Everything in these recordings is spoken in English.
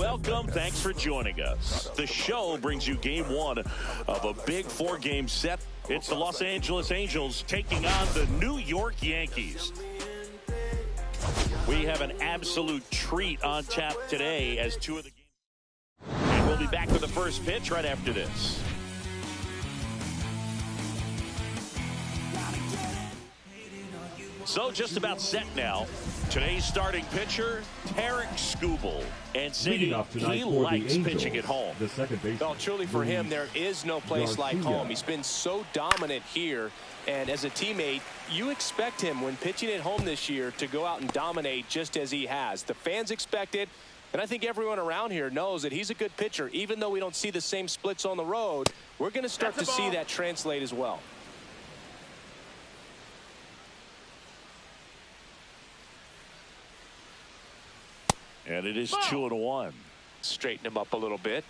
welcome. Thanks for joining us. The show brings you game one of a big four-game set. It's the Los Angeles Angels taking on the New York Yankees. We have an absolute treat on tap today as two of the games. And we'll be back with the first pitch right after this. So just about set now. Today's starting pitcher, Tarek Skubal, and saying he likes pitching at home. Well, truly for him, there is no place like home. He's been so dominant here, and as a teammate, you expect him when pitching at home this year to go out and dominate just as he has. The fans expect it, and I think everyone around here knows that he's a good pitcher. Even though we don't see the same splits on the road, we're going to start to see that translate as well. And it is 2-1. Straighten him up a little bit.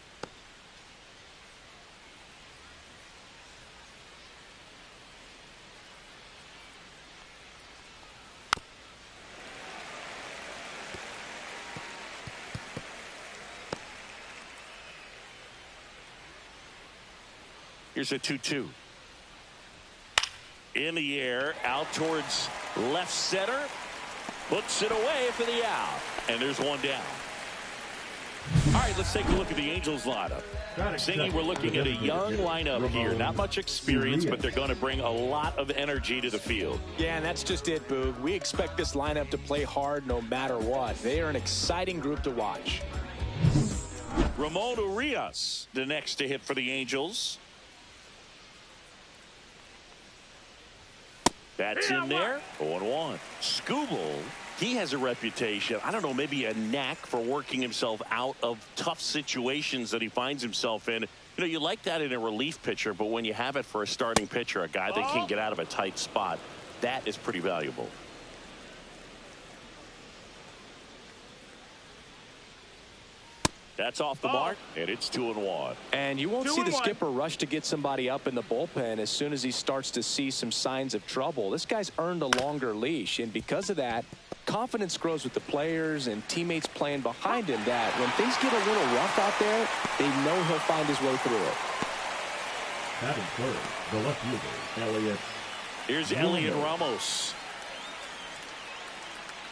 Here's a 2-2. In the air, out towards left center. Puts it away for the out. And there's one down. All right, let's take a look at the Angels lineup. Singy, we're looking at a young lineup here. Not much experience, but they're going to bring a lot of energy to the field. Yeah, and that's just it, Boog. We expect this lineup to play hard no matter what. They are an exciting group to watch. Ramon Urias, the next to hit for the Angels. That's in there. 0-1. Skubal, he has a reputation, I don't know, maybe a knack for working himself out of tough situations that he finds himself in. You know, you like that in a relief pitcher, but when you have it for a starting pitcher, a guy that can get out of a tight spot, that is pretty valuable. That's off the mark, and it's 2-1. And you won't see the skipper rush to get somebody up in the bullpen as soon as he starts to see some signs of trouble. This guy's earned a longer leash, and because of that, confidence grows with the players and teammates playing behind him that when things get a little rough out there, they know he'll find his way through it. Batting third, the left fielder, Elliott. Here's Elliott Ramos.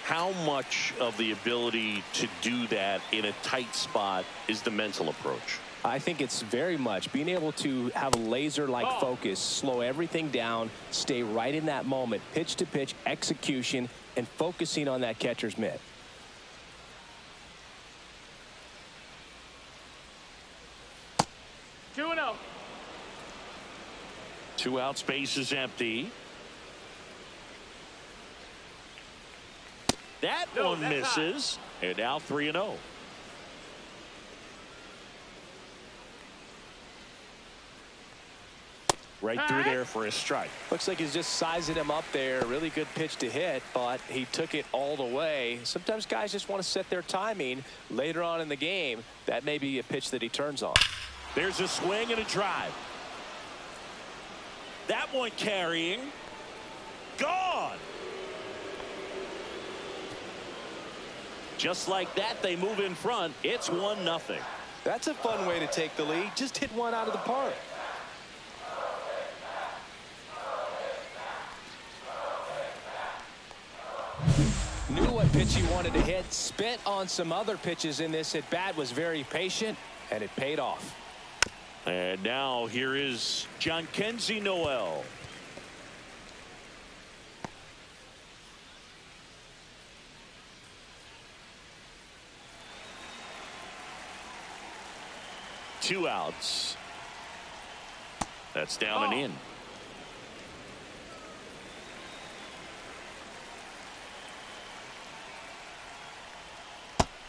How much of the ability to do that in a tight spot is the mental approach? I think it's very much being able to have a laser-like focus, slow everything down, stay right in that moment, pitch-to-pitch execution, and focusing on that catcher's mitt. Two out, space is empty. That one misses, and now 3-0. Right through there for a strike. Looks like he's just sizing him up there. Really good pitch to hit, but he took it all the way. Sometimes guys just want to set their timing later on in the game. That may be a pitch that he turns on. There's a swing and a drive. That one carrying. Gone. Just like that, they move in front. It's 1-0. That's a fun way to take the lead. Just hit one out of the park. Knew what pitch he wanted to hit. Spent on some other pitches in this at bat. Was very patient, and it paid off. And now here is Jhonkensy Noel. Two outs. That's down and in.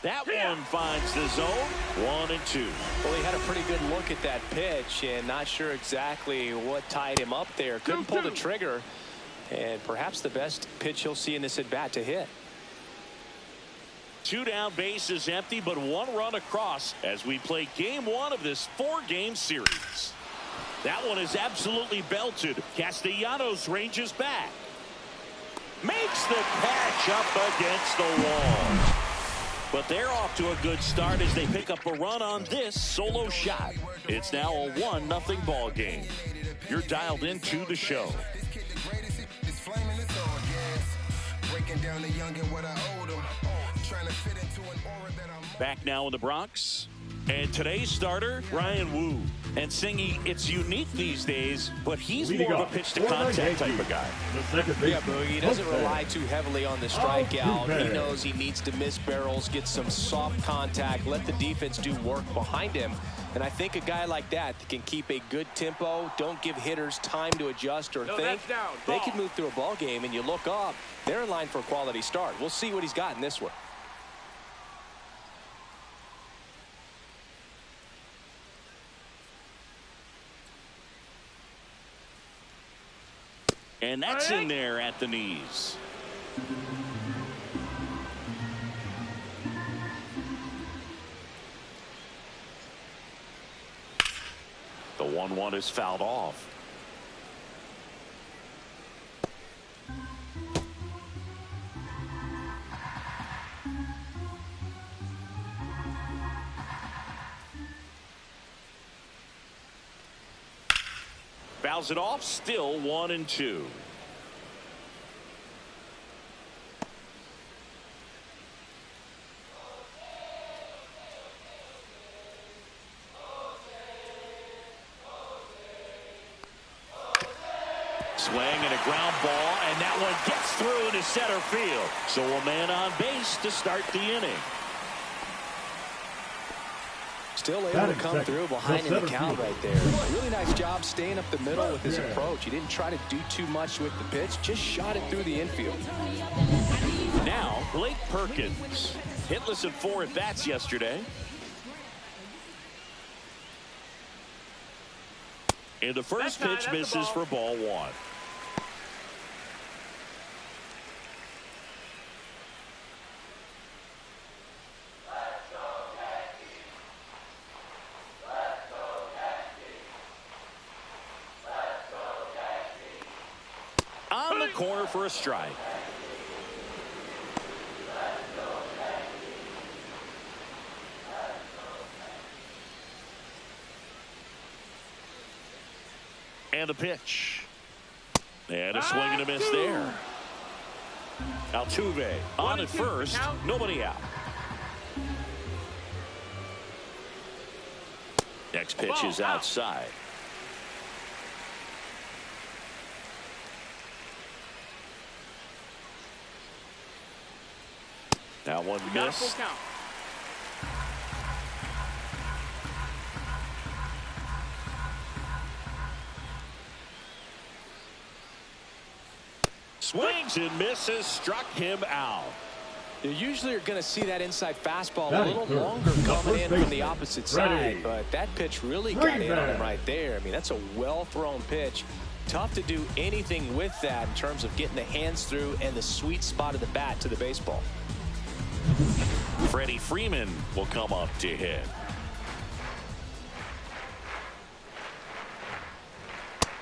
That one finds the zone. 1-2. Well, he had a pretty good look at that pitch and not sure exactly what tied him up there. Couldn't pull the trigger, and perhaps the best pitch he'll see in this at bat to hit. Two down, bases empty, but one run across as we play game one of this four-game series. That one is absolutely belted. Castellanos ranges back. Makes the catch up against the wall. But they're off to a good start as they pick up a run on this solo shot. It's now a 1-0 ball game. You're dialed into the show. Back now in the Bronx. And today's starter, Ryan Wu. And Singy, it's unique these days, but he's more of a pitch-to-contact type of guy. Yeah, Boogie, he doesn't rely too heavily on the strikeout. He knows he needs to miss barrels, get some soft contact, let the defense do work behind him. And I think a guy like that can keep a good tempo, don't give hitters time to adjust or think. They can move through a ball game, and you look up, they're in line for a quality start. We'll see what he's got in this one. And that's in there at the knees. The 1-1 is fouled off. Fouls it off, still 1-2. Swing and a ground ball, and that one gets through into center field. So a man on base to start the inning. Still able to come through behind in the count right there. Really nice job staying up the middle with his approach. He didn't try to do too much with the pitch, just shot it through the infield. Now, Blake Perkins. Hitless in 4 at-bats yesterday. And the first pitch misses for ball 1. On the corner for a strike. And a pitch. And a swing and a miss there. Altuve on at first. Nobody out. Next pitch is outside. That one missed. Swings and misses, struck him out. You usually are going to see that inside fastball a little longer coming in from the opposite side, but that pitch really got in on him right there. I mean, that's a well-thrown pitch. Tough to do anything with that in terms of getting the hands through and the sweet spot of the bat to the baseball. Freddie Freeman will come up to hit.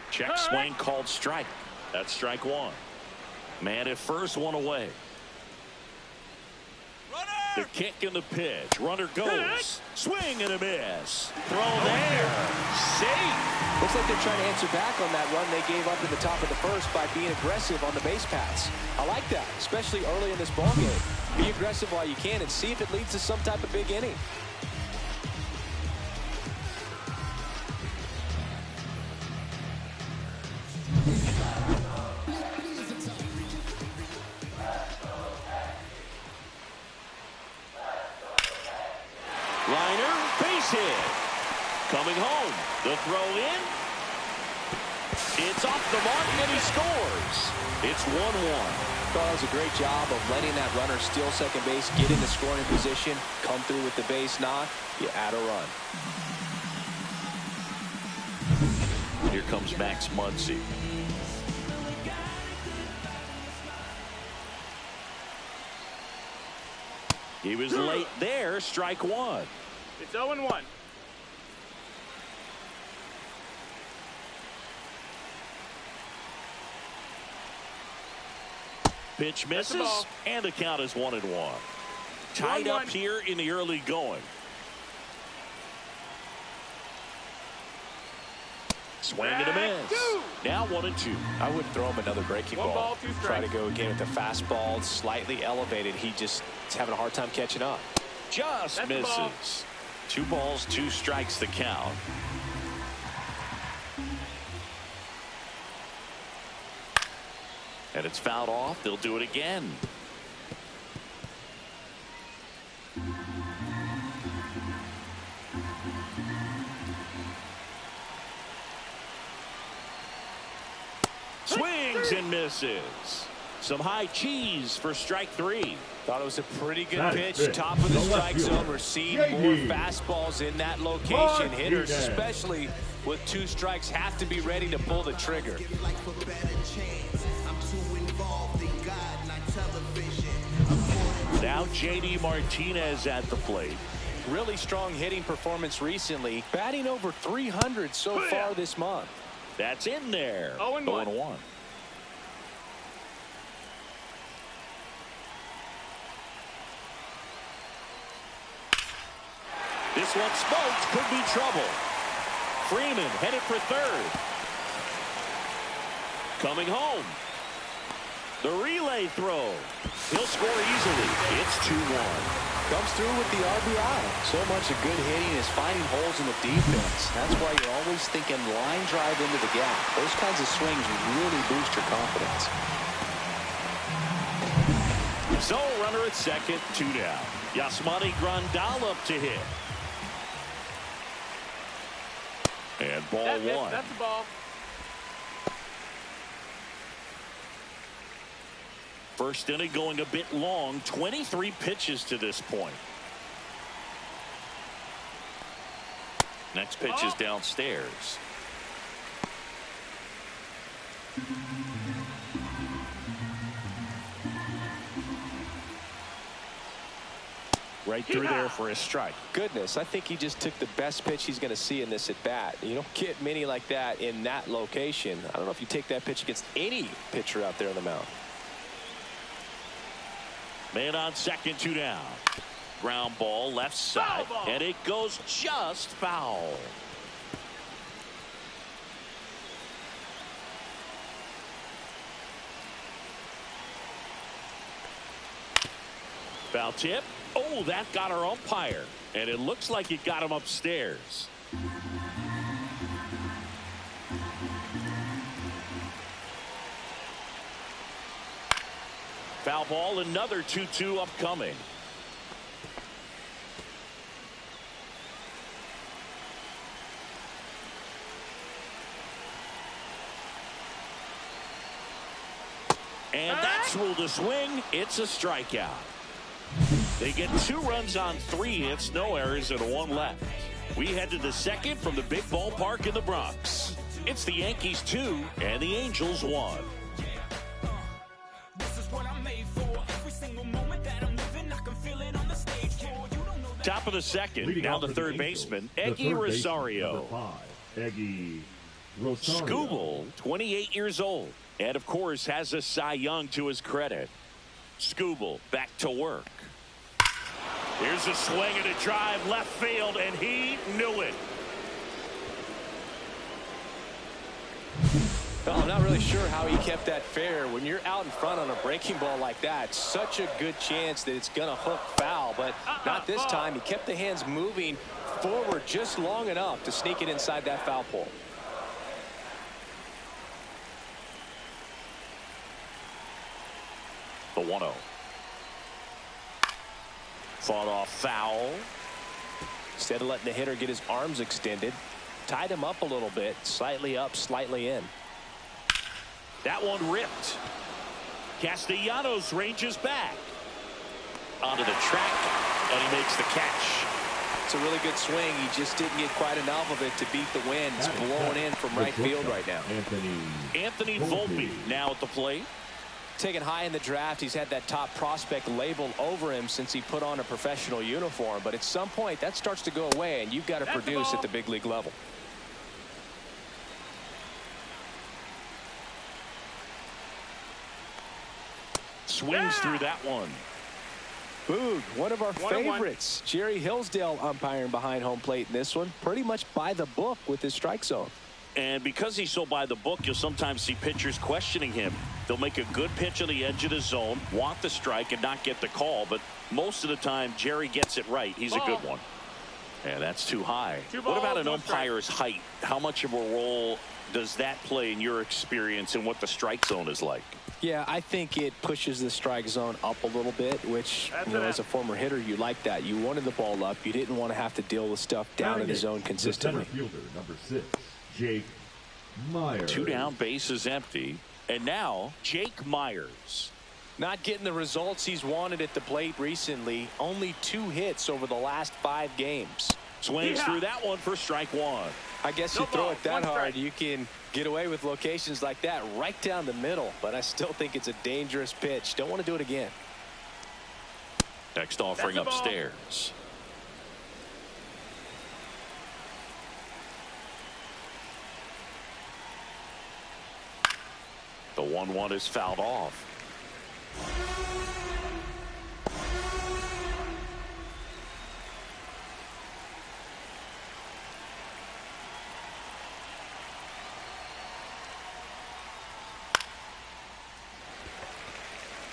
Check swing called strike. That's strike 1. Man at first, 1 away. The kick and the pitch. Runner goes. Swing and a miss. Throw there. Safe. Looks like they're trying to answer back on that run they gave up in the top of the first by being aggressive on the base paths. I like that, especially early in this ball game. Be aggressive while you can and see if it leads to some type of big inning. Liner, base hit. Coming home. The throw in. It's off the mark and he scores. It's 1-1. Does a great job of letting that runner steal second base, get in the scoring position, come through with the base knock. You add a run. Here comes Max Muncy. He was late there. Strike 1. It's 0-1. Pitch misses, and the count is 1-1. tied up here in the early going. Swing and a miss. Now 1-2. I wouldn't throw him another breaking ball. Try to go again with the fastball, slightly elevated. He just is having a hard time catching up. Just misses. 2 balls, 2 strikes the count. And it's fouled off. They'll do it again. Swings and misses. Some high cheese for strike 3. Thought it was a pretty good pitch. Top of the strike zone. We're seeing more fastballs in that location. Hitters, especially with 2 strikes, have to be ready to pull the trigger. Now J.D. Martinez at the plate. Really strong hitting performance recently. Batting over 300 so far this month. That's in there. 0-1. This one smoked. Could be trouble. Freeman headed for third. Coming home. The relay throw. He'll score easily. It's 2-1. Comes through with the RBI. So much of good hitting is finding holes in the defense. That's why you're always thinking line drive into the gap. Those kinds of swings really boost your confidence. So runner at second, 2 down. Yasmani Grandal up to hit. And ball 1. That's the ball. First inning going a bit long. 23 pitches to this point. Next pitch is downstairs. Right through there for a strike. Goodness, I think he just took the best pitch he's going to see in this at bat. You don't get many like that in that location. I don't know if you take that pitch against any pitcher out there on the mound. Man on second, 2 down. Ground ball left side, and it goes just foul. Foul tip. Oh, that got our umpire, and it looks like it got him upstairs. Foul ball, another 2-2 upcoming. And that's ruled a swing. It's a strikeout. They get 2 runs on 3 hits, no errors, and 1 left. We head to the second from the big ballpark in the Bronx. It's the Yankees 2 and the Angels 1. Top of the second, now the third baseman, Eggy Rosario. Eggy Rosario. Skubal, 28 years old, and of course has a Cy Young to his credit. Skubal back to work. Here's a swing and a drive left field, and he knew it. Well, I'm not really sure how he kept that fair. When you're out in front on a breaking ball like that, such a good chance that it's going to hook foul, but not this time. He kept the hands moving forward just long enough to sneak it inside that foul pole. The 1-0. Fought off foul. Instead of letting the hitter get his arms extended, tied him up a little bit, slightly up, slightly in. That one ripped. Castellanos ranges back onto the track, and he makes the catch. It's a really good swing. He just didn't get quite enough of it to beat the wind. It's blowing in from right field right now. Anthony Volpe now at the plate. Taken high in the draft, he's had that top prospect labeled over him since he put on a professional uniform. But at some point, that starts to go away, and you've got to produce at the big league level. Swings through that one. Boog, one of our favorites. Jerry Hillsdale umpiring behind home plate in this one. Pretty much by the book with his strike zone. And because he's so by the book, you'll sometimes see pitchers questioning him. They'll make a good pitch on the edge of the zone, want the strike, and not get the call. But most of the time, Jerry gets it right. He's a good one. And that's too high. What about an umpire's height? How much of a role does that play in your experience and what the strike zone is like? Yeah, I think it pushes the strike zone up a little bit, which, you know, as a former hitter, you like that. You wanted the ball up. You didn't want to have to deal with stuff down in the zone consistently. The center fielder, number 6, Jake Myers. 2 down, bases empty. And now, Jake Myers. Not getting the results he's wanted at the plate recently. Only 2 hits over the last 5 games. Swings through that one for strike 1. I guess you throw it that hard, you can get away with locations like that right down the middle. But I still think it's a dangerous pitch. Don't want to do it again. Next offering upstairs. The 1-1 is fouled off.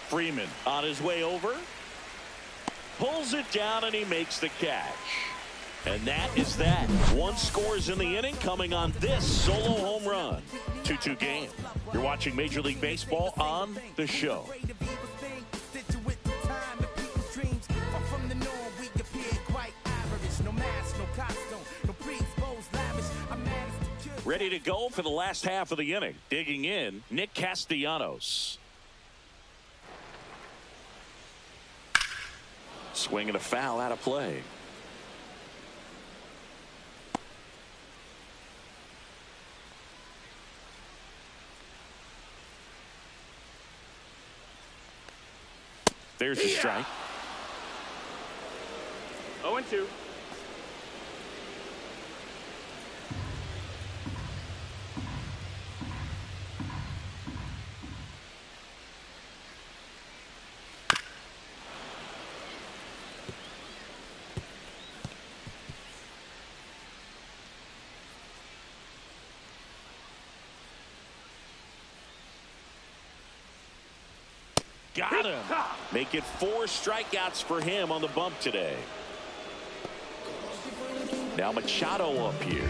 Freeman on his way over. Pulls it down and he makes the catch. And that is that. 1 scores in the inning coming on this solo home run. 2-2 game. You're watching Major League Baseball on The Show. Ready to go for the last half of the inning. Digging in, Nick Castellanos. Swing and a foul out of play. There's the strike. 0-2. Got him. Make it 4 strikeouts for him on the bump today. Now Machado up here.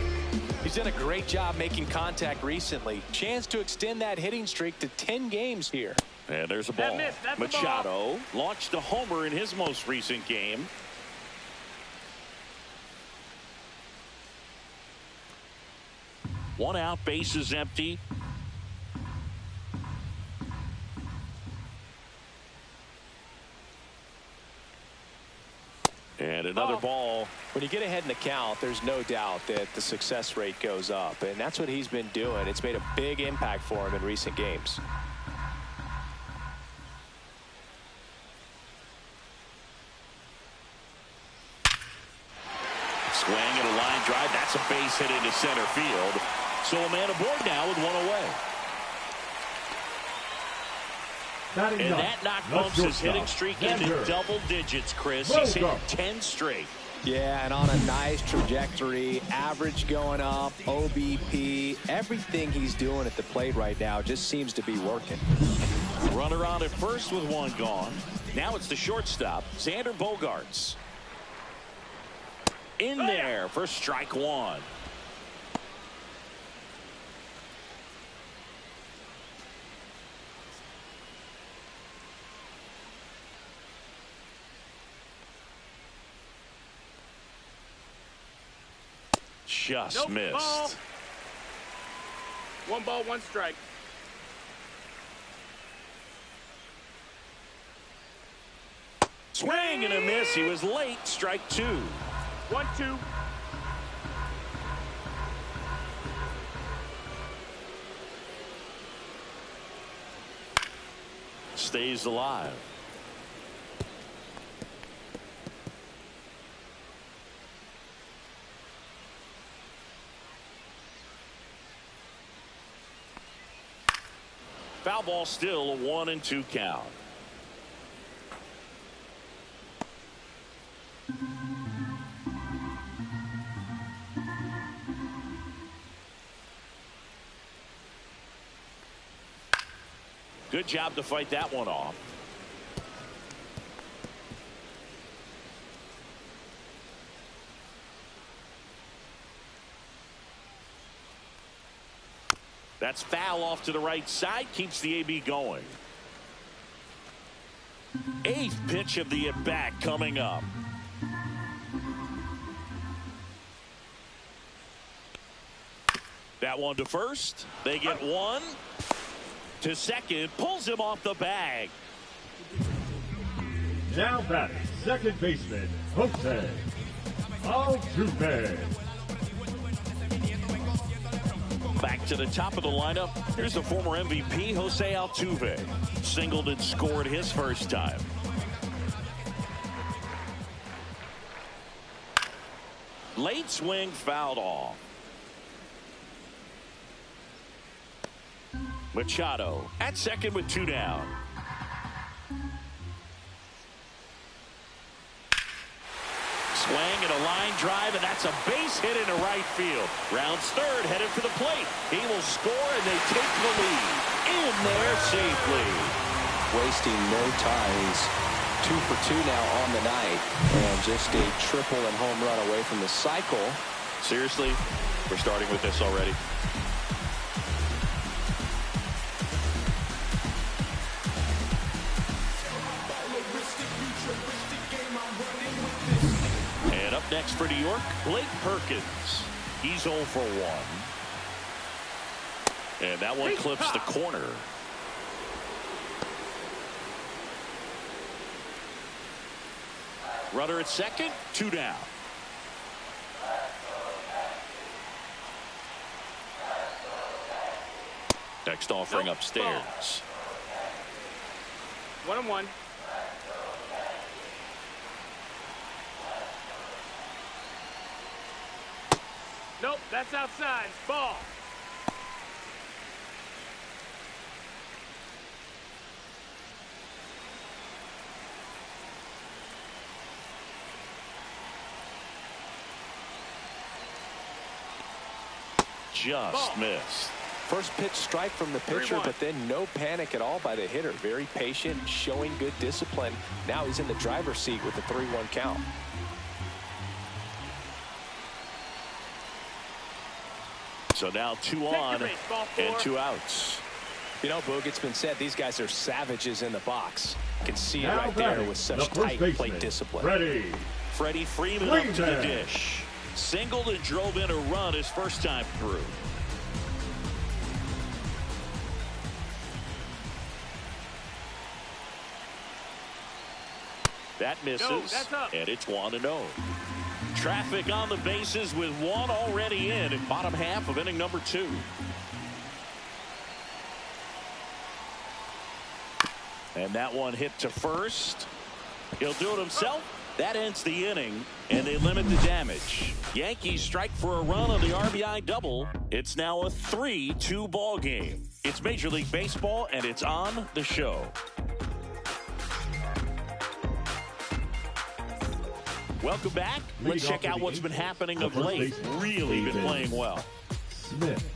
He's done a great job making contact recently. Chance to extend that hitting streak to 10 games here. And there's a ball. Machado launched a homer in his most recent game. One out, bases empty. And another ball. When you get ahead in the count, there's no doubt that the success rate goes up. And that's what he's been doing. It's made a big impact for him in recent games. Swing and a line drive. That's a base hit into center field. So a man aboard now with 1 away. And that knock bumps his hitting streak into double digits, Chris. He's hit 10 straight. Yeah, and on a nice trajectory. Average going up, OBP. Everything he's doing at the plate right now just seems to be working. Runner on at first with 1 gone. Now it's the shortstop, Xander Bogaerts. In there for strike 1. Just missed. Ball. 1 ball, 1 strike. Swing and a miss. He was late. Strike 2. 1-2. Stays alive. Foul ball, still a 1-2 count. Good job to fight that one off. That's foul off to the right side. Keeps the AB going. 8th pitch of the at-bat coming up. That one to first. They get one. To second. Pulls him off the bag. Now batting, second baseman, Jose Altuve. Back to the top of the lineup. Here's the former MVP, Jose Altuve. Singled and scored his first time. Late swing fouled off. Machado at second with 2 down. Swing and a line drive, and that's a base hit into right field. Rounds third, headed for the plate. He will score, and they take the lead. In there safely. Wasting no time. He's 2 for 2 now on the night, and just a triple and home run away from the cycle. Seriously, we're starting with this already. And up next for New York, Blake Perkins. He's 0 for 1. And that one clips the corner. Runner at second, 2 down. Next offering upstairs. 1-1. Nope, that's outside. Ball. Just missed. First pitch strike from the pitcher, 3-1. but then no panic at all by the hitter. Very patient, showing good discipline. Now he's in the driver's seat with the 3-1 count. So now 2 on and 2 outs. You know, Boog, it's been said these guys are savages in the box. You can see it Now right there batting, with such the first tight baseman, plate discipline. Freddie Freeman up to the dish. Singled and drove in a run his first time through. That misses, No, that's up. and it's 1-0. Traffic on the bases with 1 already in bottom half of inning number 2. And that one hit to first. He'll do it himself. That ends the inning, and they limit the damage. Yankees strike for a run on the RBI double. It's now a 3-2 ball game. It's Major League Baseball, and it's on the show. Welcome back. Let's check out what's been happening of late. Really been playing well. Smith.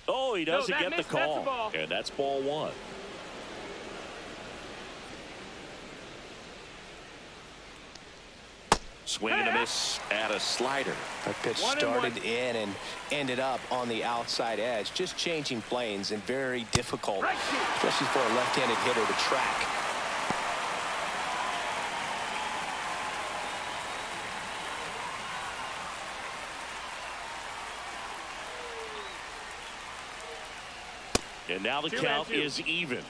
Oh, he doesn't No, that get the missed. That's call. a ball. And that's ball 1. Swing and a miss at a slider. That pitch 1-1. started in and ended up on the outside edge, just changing planes, and very difficult, Right shoot. especially for a left-handed hitter to track. And now the 2-2. count is even.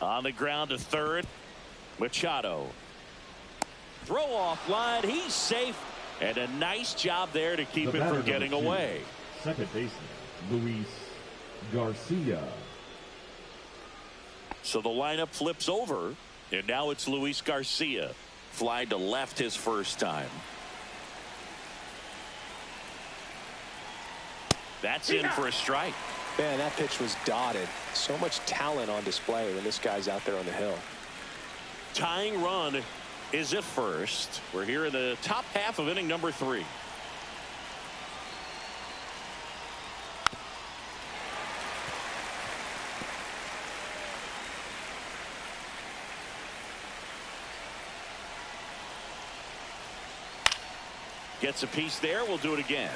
On the ground to third. Machado. Throw off line. He's safe. And a nice job there to keep The it batter, from getting number 2, away. Second baseman, Luis Garcia. So the lineup flips over. And now it's Luis Garcia. Fly to left his first time. That's in for a strike. Man, that pitch was dotted. So much talent on display when this guy's out there on the hill. Tying run is at first. We're here in the top half of inning number 3. Gets a piece there. We'll do it again.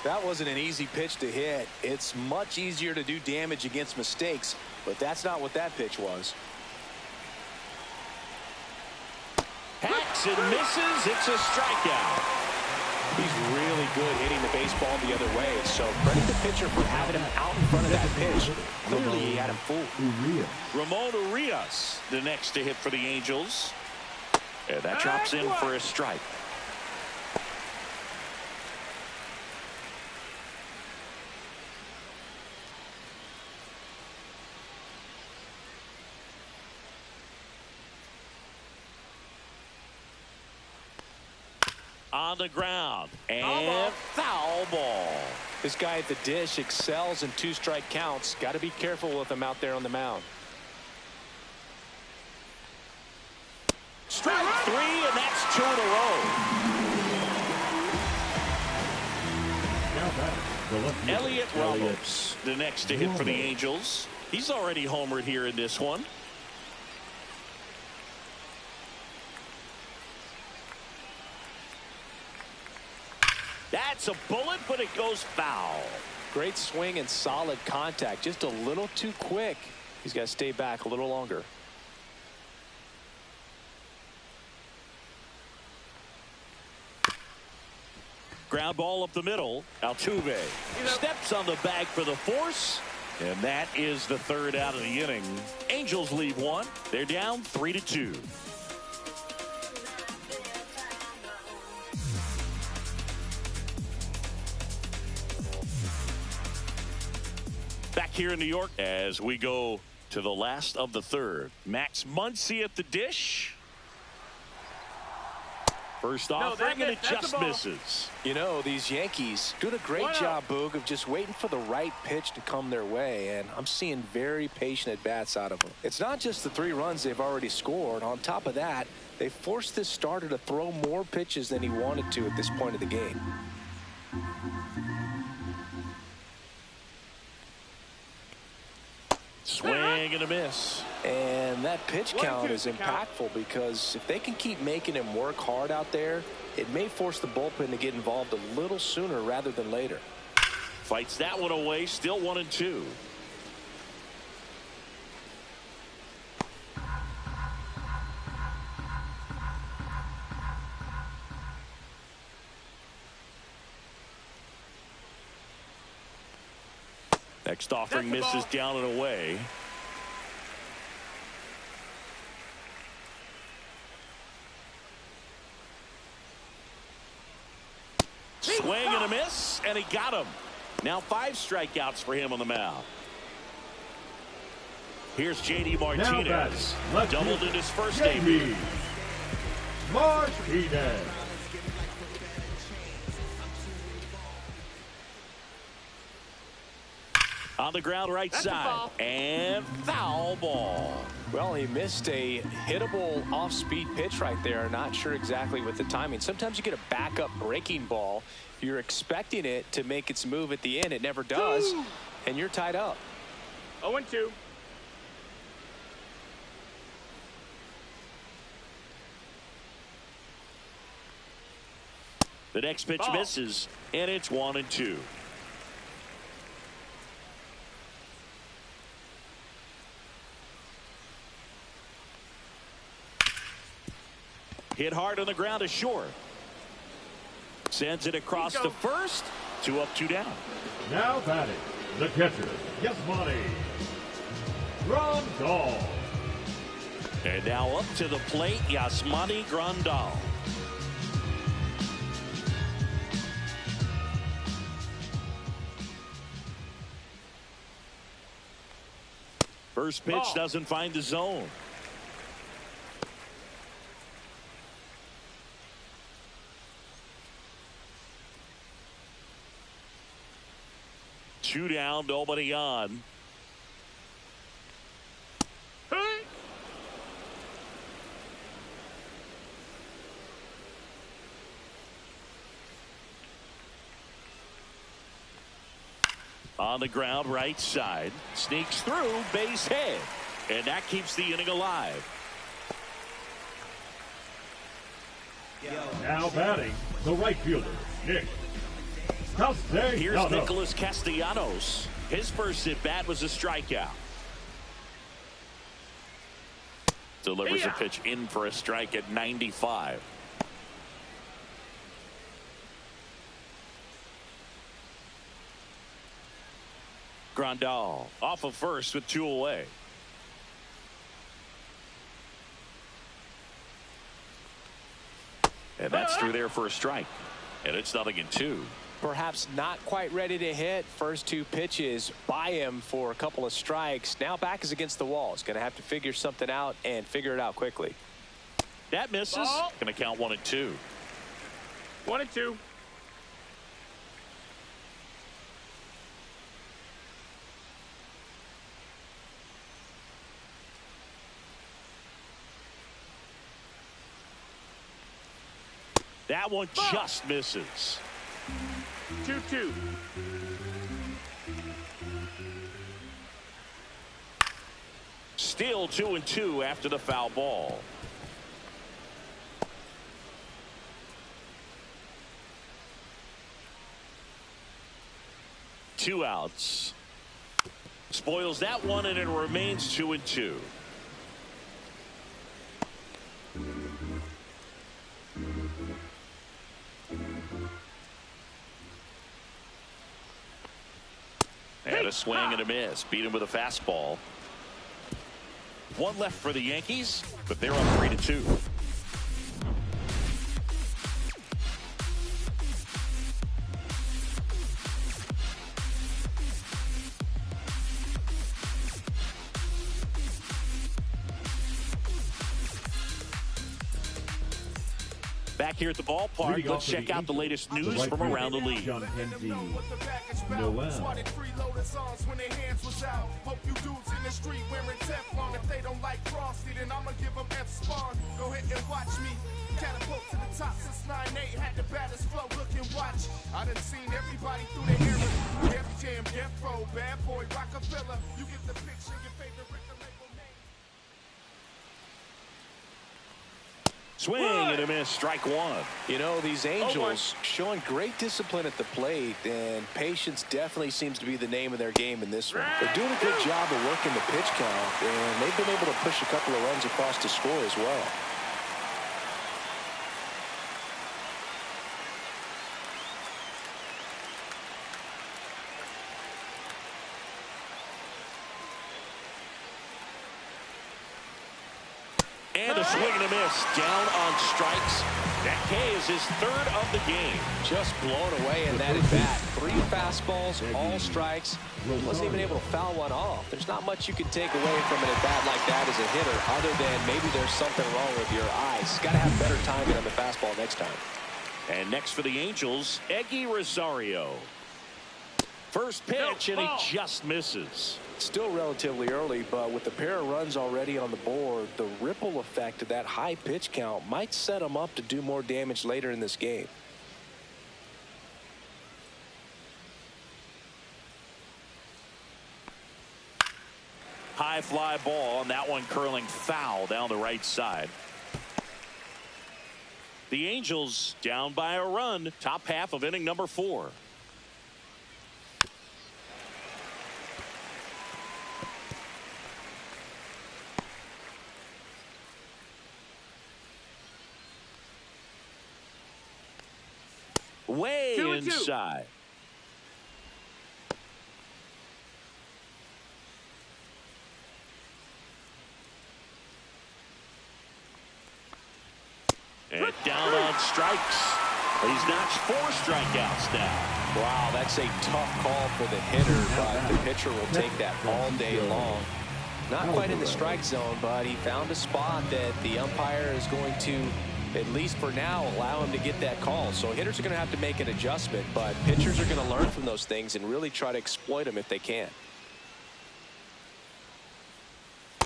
That wasn't an easy pitch to hit. It's much easier to do damage against mistakes, but that's not what that pitch was. Hacks and misses. It's a strikeout. He's really good hitting the baseball the other way, so credit the pitcher for having him out in front of that pitch. Clearly, he had him fooled. Ramon Urias, the next to hit for the Angels. And that drops in for a strike. On the ground and foul ball. This guy at the dish excels in 2-strike counts. Got to be careful with him out there on the mound. Strike 3, and that's 2 in a row. Elliot Ramos, the next to hit for the Angels. He's already homered here in this one. That's a bullet, but it goes foul. Great swing and solid contact. Just a little too quick. He's got to stay back a little longer. Ground ball up the middle. Altuve steps on the bag for the force. And that is the 3rd out of the inning. Angels leave 1. They're down 3-2. Back here in New York as we go to the last of the 3rd. Max Muncy at the dish. First offering, and it just misses. You know, these Yankees doing a great job, Boog, of just waiting for the right pitch to come their way, and I'm seeing very patient at-bats out of them. It's not just the 3 runs they've already scored. On top of that, they forced this starter to throw more pitches than he wanted to at this point of the game. Swing and a miss. And that pitch count is impactful because if they can keep making him work hard out there, it may force the bullpen to get involved a little sooner rather than later. Fights that one away, still 1-2. Next offering misses down and away. Swing and a miss, and he got him. Now 5 strikeouts for him on the mound. Here's J.D. Martinez. Doubled in his first debut. Martinez. On the ground right side. And foul ball. Well, he missed a hittable off-speed pitch right there. Not sure exactly with the timing. Sometimes you get a backup breaking ball. You're expecting it to make its move at the end. It never does. And you're tied up. 0-2. The next pitch misses, and it's 1-2. Hit hard on the ground to short. Sends it across to first. 2 up, 2 down. Now batting, the catcher, Yasmani Grandal. And now up to the plate, Yasmani Grandal. First pitch doesn't find the zone. 2 down, nobody on. Hey. On the ground, right side. Sneaks through, base hit. And that keeps the inning alive. Now batting, the right fielder, Nick Castellanos. Here's Nicholas Castellanos. His first at-bat was a strikeout. Delivers a pitch in for a strike at 95. Grandal off of first with 2 away. And that's through there for a strike. And it's 0-2. Perhaps not quite ready to hit. First 2 pitches by him for a couple of strikes. Now back is against the wall. He's going to have to figure something out and figure it out quickly. That misses. Going to count 1-2. 1-2. That one just misses. 2-2. Still 2-2 after the foul ball. Two outs. Spoils that one, and it remains 2-2. And a swing and a miss. Beat him with a fastball. 1 left for the Yankees, but they're up 3-2. Back here at the ballpark, let's check out the latest news from around the league. Noel. When their hands was out, hope you dudes in the street wearing Teflon. If they don't like Frosty, then I'ma give them F-Spawn. Go ahead and watch me catapult to the top since 9-8. Had the baddest flow, look and watch. I done seen everybody through the era. Def Jam, Death Row, Bad Boy, Rockefeller. You get the picture, your favorite record label name. Swing and a miss, strike 1. You know, these Angels showing great discipline at the plate, and patience definitely seems to be the name of their game in this one. They're doing a good job of working the pitch count, and they've been able to push a couple of runs across to score as well. And a swing and a miss. Down on strikes. That K is his 3rd of the game. Just blown away in that at bat. 3 fastballs, all strikes. Wasn't even able to foul one off. There's not much you can take away from an at bat like that as a hitter, other than maybe there's something wrong with your eyes. Got to have better timing on the fastball next time. And next for the Angels, Eggy Rosario. First pitch, and he just misses. Still relatively early, but with the pair of runs already on the board, the ripple effect of that high pitch count might set him up to do more damage later in this game. High fly ball, and that one curling foul down the right side. The Angels down by a run, top half of inning number 4. Way inside. And down on strikes. He's notched 4 strikeouts now. Wow, that's a tough call for the hitter, but the pitcher will take that all day long. Not quite in the strike zone, but he found a spot that the umpire is going to at least for now, allow him to get that call. So hitters are going to have to make an adjustment, but pitchers are going to learn from those things and really try to exploit them if they can.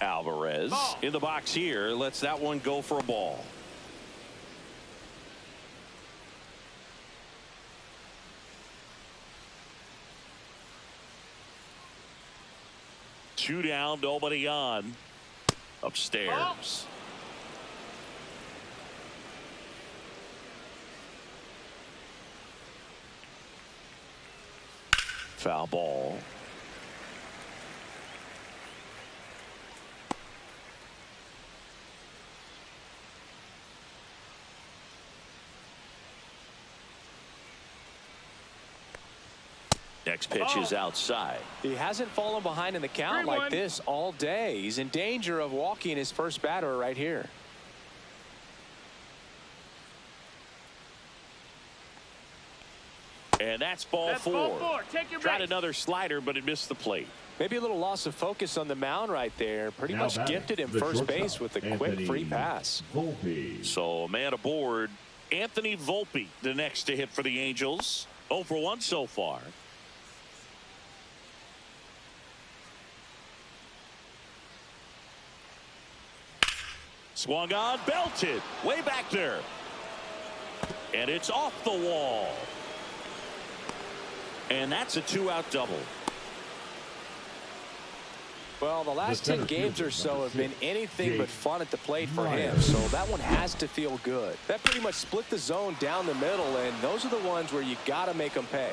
Alvarez in the box here lets that one go for a ball. Two down, nobody on. Upstairs. Foul ball. Next pitch is outside. He hasn't fallen behind in the count like this all day. He's in danger of walking his first batter right here. And that's ball four. Take your Tried base. another slider, but it missed the plate. Maybe a little loss of focus on the mound right there. Pretty Now much batting, gifted him the first shortstop, base with a quick Anthony free pass. Volpe. So a man aboard. Anthony Volpe, the next to hit for the Angels. 0 for 1 so far. Swung on, belted, way back there. And it's off the wall. And that's a 2-out double. Well, the last 10 games or so have been anything but fun at the plate for him, so that one has to feel good. That pretty much split the zone down the middle, and those are the ones where you got to make them pay.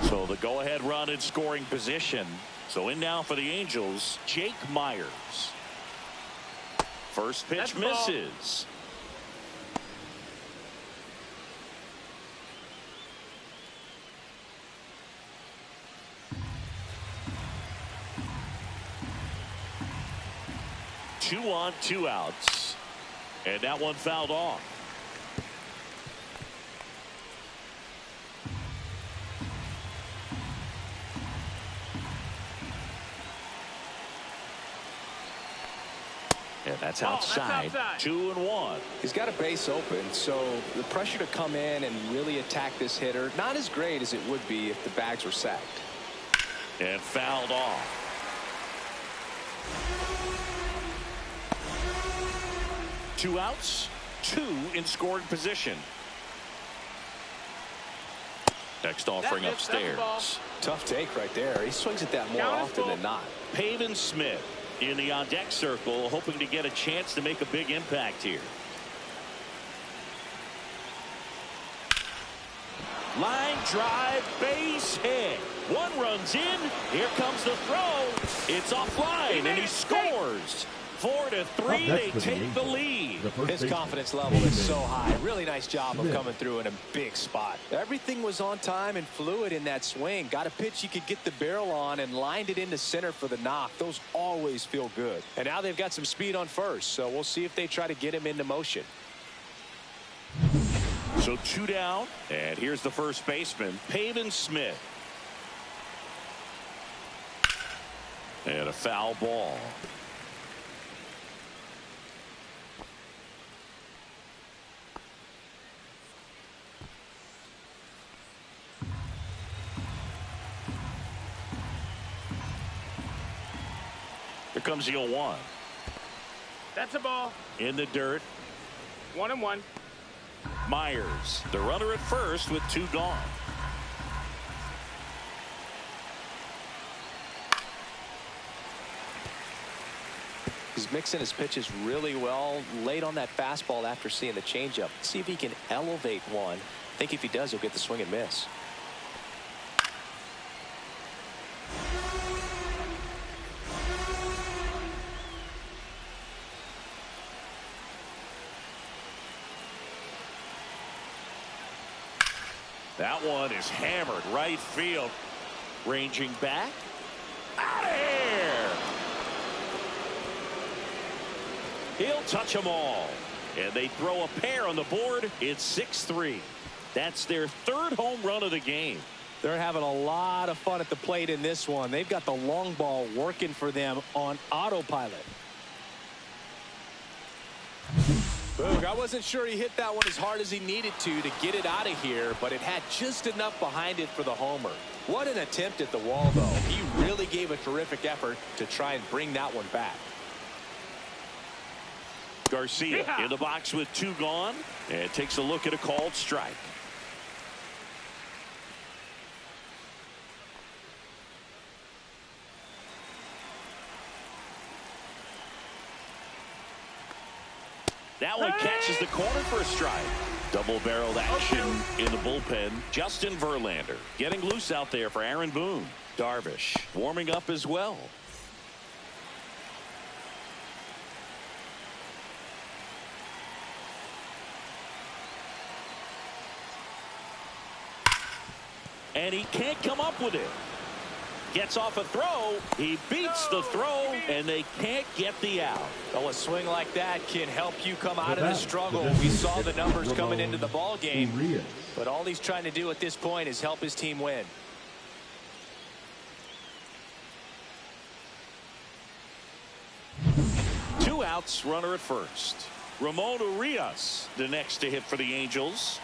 So the go-ahead run in scoring position. So in now for the Angels, Jake Myers. First pitch misses. Two on, 2 outs. And that one fouled off. And that's outside. 2-1. He's got a base open, so the pressure to come in and really attack this hitter, not as great as it would be if the bags were sacked. And fouled off. Two outs, 2 in scoring position. Next offering upstairs. Tough take right there. He swings at that more often than not. Pavin Smith in the on-deck circle, hoping to get a chance to make a big impact here. Line drive, base hit. One runs in. Here comes the throw. It's offline, and he scores. 4-3. They take the lead. His confidence level is so high. Really nice job of coming through in a big spot. Everything was on time and fluid in that swing. Got a pitch you could get the barrel on and lined it into center for the knock. Those always feel good. And now they've got some speed on first, so we'll see if they try to get him into motion. So 2 down, and here's the first baseman, Pavin Smith. And a foul ball. Here comes the 0-1. That's a ball. In the dirt. 1-1. Myers, the runner at first with 2 gone. He's mixing his pitches really well late on that fastball after seeing the changeup. See if he can elevate one. I think if he does, he'll get the swing and miss. That one is hammered right field. Ranging back. Out of here. He'll touch them all. And they throw a pair on the board. It's 6-3. That's their third home run of the game. They're having a lot of fun at the plate in this one. They've got the long ball working for them on autopilot. Boog, I wasn't sure he hit that one as hard as he needed to get it out of here, but it had just enough behind it for the homer. What an attempt at the wall, though. He really gave a terrific effort to try and bring that one back. Garcia in the box with 2 gone and takes a look at a called strike. That one catches the corner for a strike. Double-barreled action in the bullpen. Justin Verlander getting loose out there for Aaron Boone. Darvish warming up as well. And he can't come up with it. Gets off a throw. He beats the throw, and they can't get the out. Well, a swing like that can help you come out of the struggle. We saw the numbers coming into the ball game, but all he's trying to do at this point is help his team win. Two outs, runner at first. Ramon Urias, the next to hit for the Angels.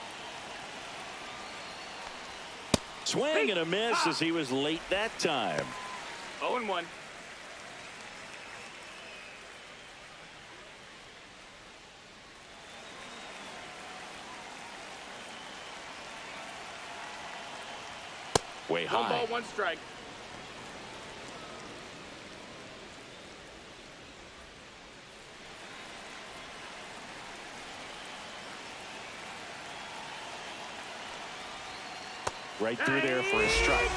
Swing and a miss as he was late that time. 0-1. Way high. 1 ball, 1 strike. Right through there for a strike.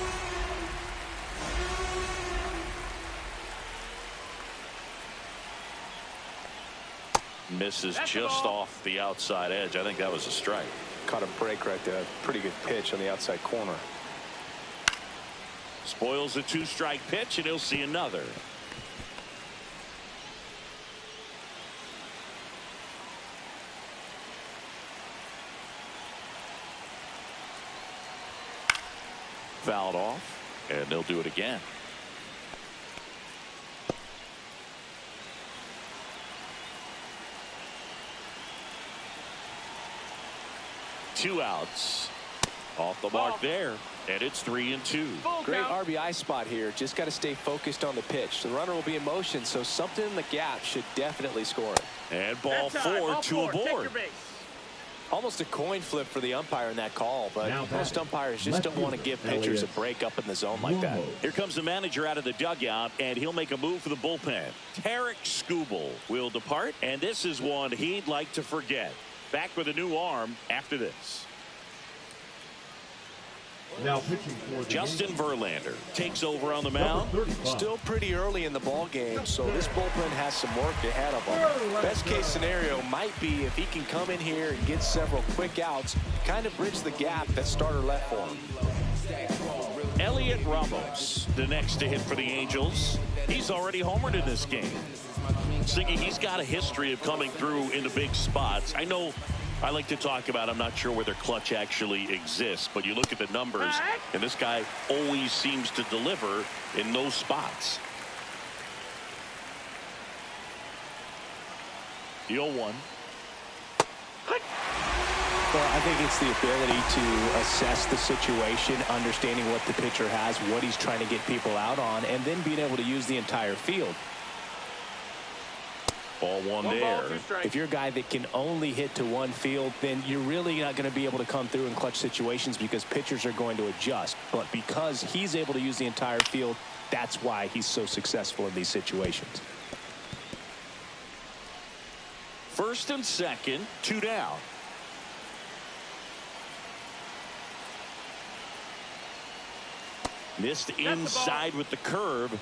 Misses just off the outside edge. I think that was a strike. Caught a break right there. Pretty good pitch on the outside corner. Spoils a 2-strike pitch, and he'll see another. Fouled off, and they'll do it again. Two outs. Off the mark there, and it's 3-2. Great RBI spot here. Just got to stay focused on the pitch. The runner will be in motion, so something in the gap should definitely score it. And ball 4 to a board. Almost a coin flip for the umpire in that call, but most umpires just don't want to give pitchers a break up in the zone like that. Here comes the manager out of the dugout, and he'll make a move for the bullpen. Tarek Skubal will depart, and this is one he'd like to forget. Back with a new arm after this. Now pitching for Justin Verlander takes over on the mound. Still pretty early in the ball game, so this bullpen has some work ahead of him. Best case scenario might be if he can come in here and get several quick outs, kind of bridge the gap that starter left for him. Elliot Ramos, the next to hit for the Angels. He's already homered in this game. Siggy, he's got a history of coming through into big spots. I know I like to talk about, I'm not sure whether clutch actually exists, but you look at the numbers, and this guy always seems to deliver in those spots. The 0-1. Well, I think it's the ability to assess the situation, understanding what the pitcher has, what he's trying to get people out on, and then being able to use the entire field. Ball 1 there. If you're a guy that can only hit to one field, then you're really not going to be able to come through in clutch situations because pitchers are going to adjust. But because he's able to use the entire field, that's why he's so successful in these situations. First and second, 2 down. Missed inside with the curve.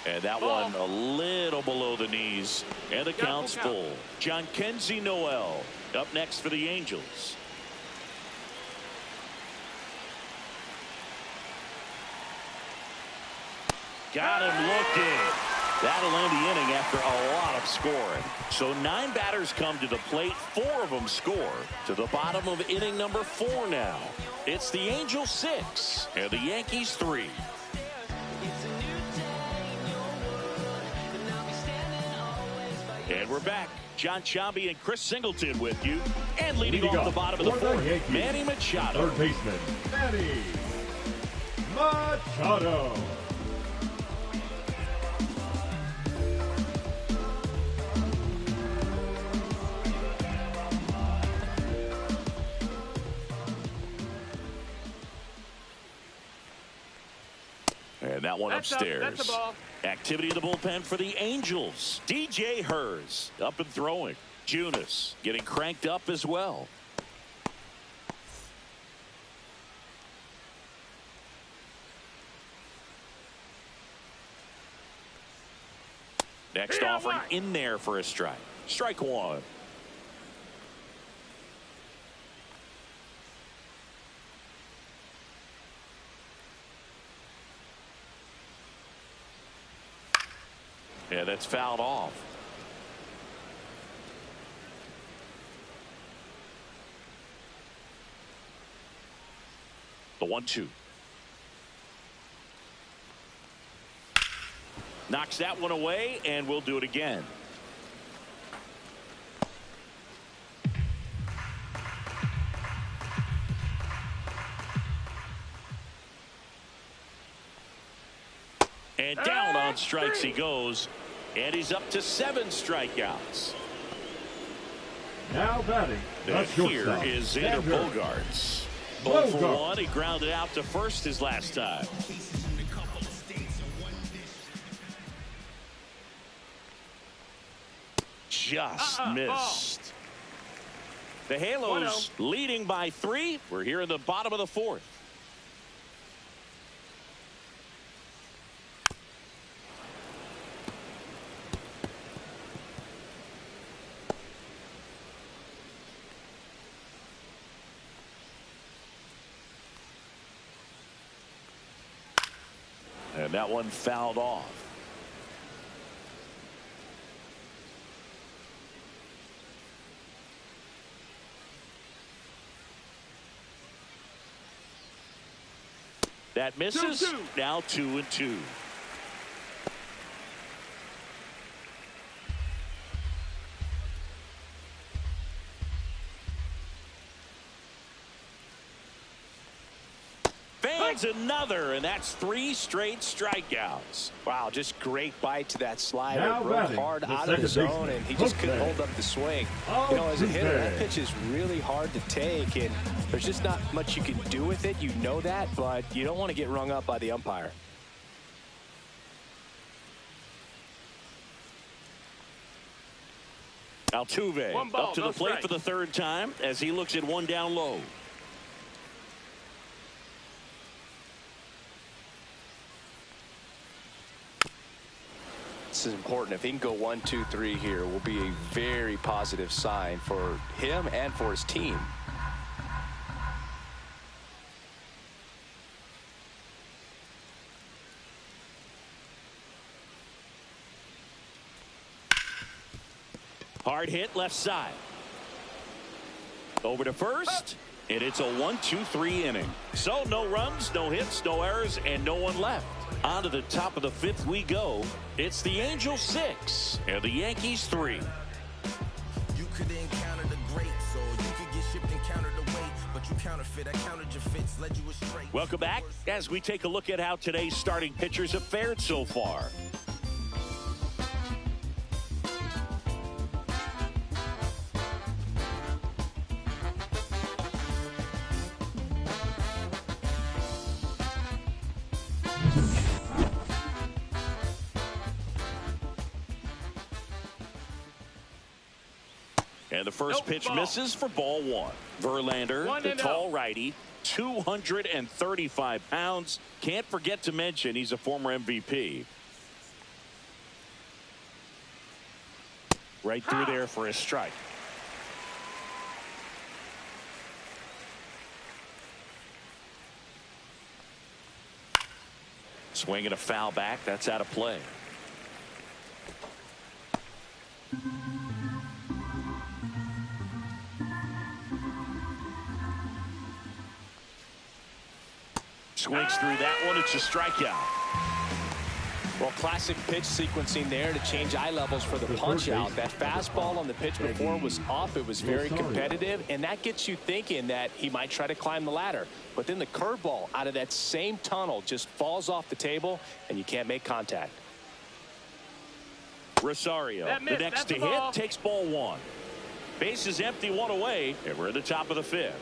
And that one a little below the knees. And the count's full. John Kenzie Noel up next for the Angels. Got him looking. That'll end the inning after a lot of scoring. So 9 batters come to the plate. 4 of them score. To the bottom of inning number 4 now. It's the Angels 6 and the Yankees 3. And we're back. John Chambi and Chris Singleton with you. And leading off the bottom of the 4th, Manny Machado. Third baseman, Manny Machado. And that one upstairs. That's the ball. Activity in the bullpen for the Angels. DJ Hers up and throwing. Junis getting cranked up as well. Next offering in there for a strike. Strike 1. Yeah, that's fouled off. The 1-2. Knocks that one away, and we'll do it again. And down on strikes he goes. And he's up to 7 strikeouts. Now batting. And here is Xander Bogaerts. 0 for 1. He grounded out to first his last time. Just missed. The Halos leading by 3. We're here in the bottom of the 4th. And that one fouled off. That misses. 2-2. Now 2-2. Fans another, and that's 3 straight strikeouts. Wow, just great bite to that slider. Now Broke hard out of the zone, and he just couldn't hold up the swing. You know, as a hitter, that pitch is really hard to take, and there's just not much you can do with it. You know that, but you don't want to get rung up by the umpire. Altuve up to the plate for the 3rd time as he looks at 1 down low. This is important. If he can go 1, 2, 3 here, will be a very positive sign for him and for his team. Hard hit left side. Over to first, and it's a 1-2-3 inning. So no runs, no hits, no errors, and no one left. On to the top of the 5th we go. It's the Angels 6 and the Yankees 3. You could encounter the greats, so you could get shipped and countered away, but you counterfeit. I countered your fits, led you astray. Welcome back as we take a look at how today's starting pitchers have fared so far. And the first pitch misses for ball 1. Verlander, the tall righty, 235 pounds. Can't forget to mention he's a former MVP. Right through there for a strike. Swing and a foul back. That's out of play. Swings through that one. It's a strikeout. Well, classic pitch sequencing there to change eye levels for the punch out. That fastball on the pitch before was off. It was very competitive, and that gets you thinking that he might try to climb the ladder. But then the curveball out of that same tunnel just falls off the table, and you can't make contact. Rosario, the next to hit, takes ball one. Base is empty, one away, and we're at the top of the fifth.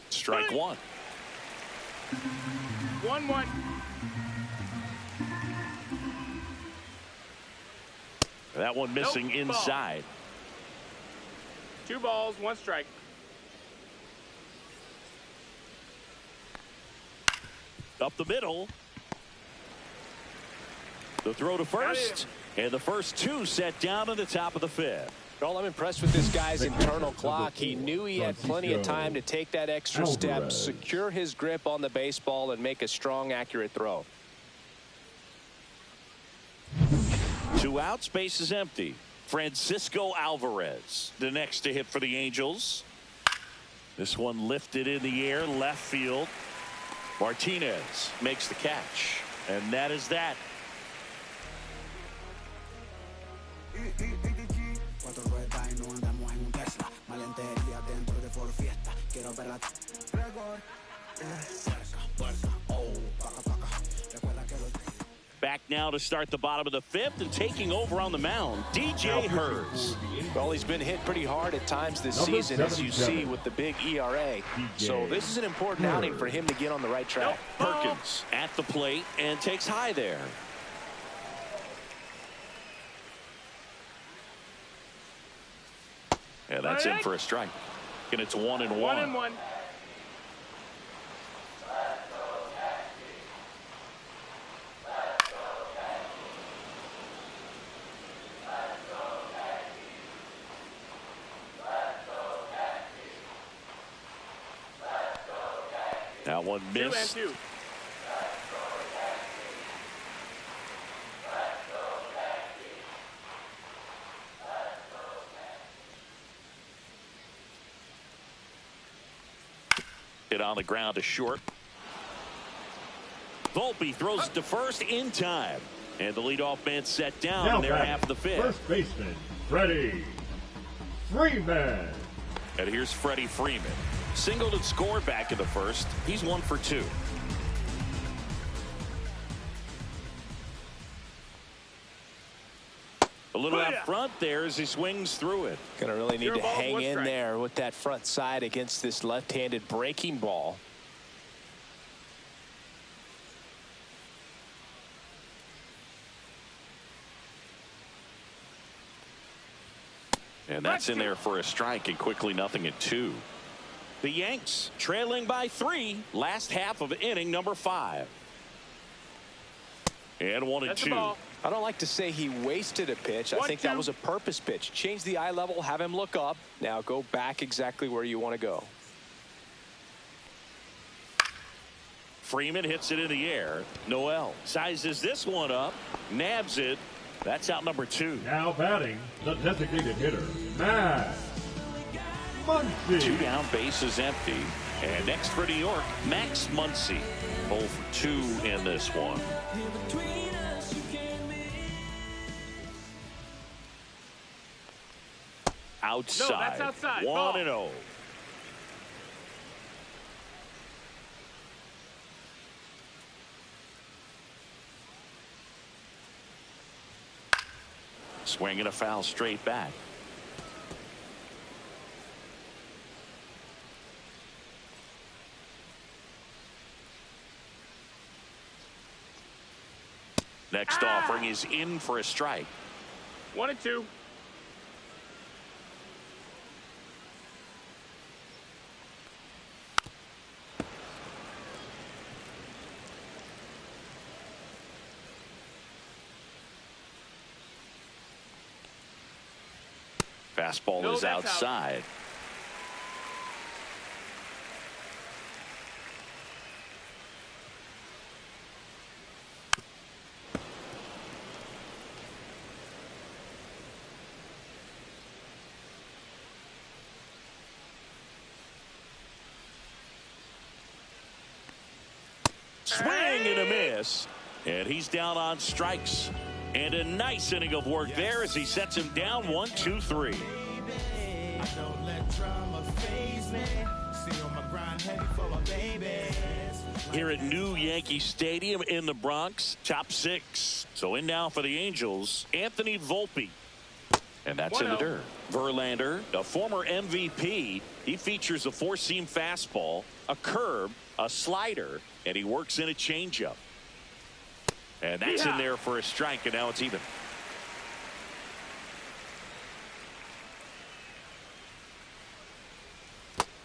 Strike one. 1-1. That one missing inside. 2 balls, 1 strike. Up the middle. The throw to first. And the first 2 set down at the top of the fifth. Well, I'm impressed with this guy's internal clock. He knew he had plenty of time to take that extra step, secure his grip on the baseball, and make a strong, accurate throw. 2 outs, base is empty. Francisco Alvarez, the next to hit for the Angels. This one lifted in the air, left field. Martinez makes the catch. And that is that. Back now to start the bottom of the fifth, and taking over on the mound, DJ Hurts. Well, he's been hit pretty hard at times this season, as you see with the big ERA. So this is an important outing for him to get on the right track. Perkins at the plate and takes high there. Yeah, that's in for a strike. And it's 1-1. 1-1. That one missed. 2-2. Hit on the ground to short. Volpe throws it to first in time. And the leadoff man set down in their half of the fifth. First baseman, Freddie Freeman. And here's Freddie Freeman. Singled and scored back in the first. He's 1 for 2. A little out front there as he swings through it. Gonna really need to hang in there with that front side against this left-handed breaking ball. And that's in there for a strike, and quickly 0-2. The Yanks trailing by 3. Last half of inning number 5. And 1-2. I don't like to say he wasted a pitch. I think that was a purpose pitch. Change the eye level, have him look up. Now go back exactly where you want to go. Freeman hits it in the air. Noel sizes this one up, nabs it. That's out number 2. Now batting, the designated hitter, Max Muncy. 2 down, base is empty. And next for New York, Max Muncy. 0 for 2 in this one. Outside. No, that's outside. 1-0. Swing and a foul straight back. Next offering is in for a strike. 1-2. Fastball is outside. swing and a miss. And he's down on strikes. And a nice inning of work there as he sets him down 1-2-3. Here at New Yankee Stadium in the Bronx, top 6. So in now for the Angels, Anthony Volpe. And that's in the dirt. Verlander, a former MVP, he features a 4-seam fastball, a curve, a slider, and he works in a changeup. And that's in there for a strike, and now it's even.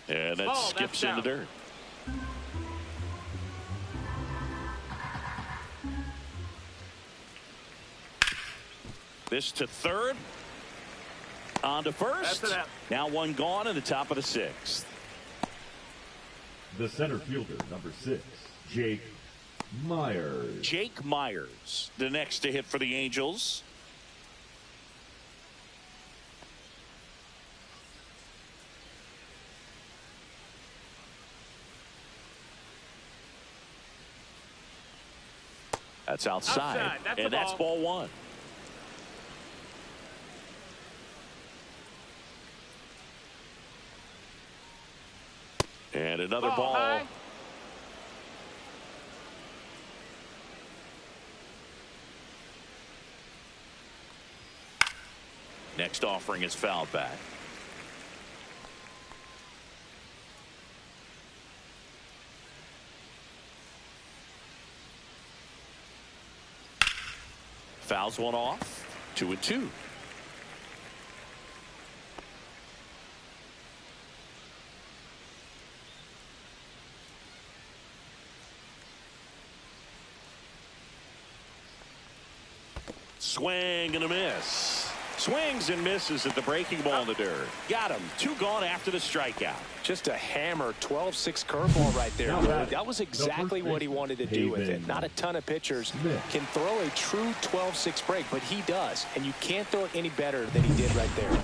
And that skips in the dirt. This to third. On to first. Now one gone in the top of the 6th. The center fielder, number 6, Jake Myers. Jake Myers, the next to hit for the Angels. That's outside. And that's ball 1. And another ball. High. Next offering is fouled back. Fouls one off. 2-2. Swing and a miss. Swings and misses at the breaking ball in the dirt. Got him. 2 gone after the strikeout. Just a hammer 12-6 curveball right there. That was exactly what he wanted to do with it. Not a ton of pitchers can throw a true 12-6 break, but he does. And you can't throw it any better than he did right there.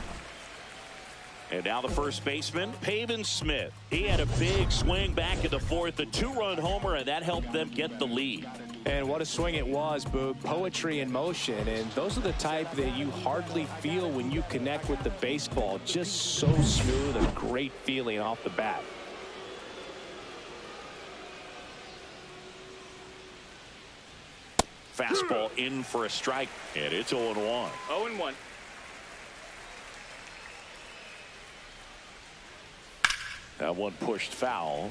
And now the first baseman, Pavin Smith. He had a big swing back in the 4th, a 2-run homer, and that helped them get the lead. And what a swing it was, Boog. Poetry in motion. And those are the type that you hardly feel when you connect with the baseball. Just so smooth, a great feeling off the bat. Fastball in for a strike, and it's 0-1. 0-1. That one pushed foul.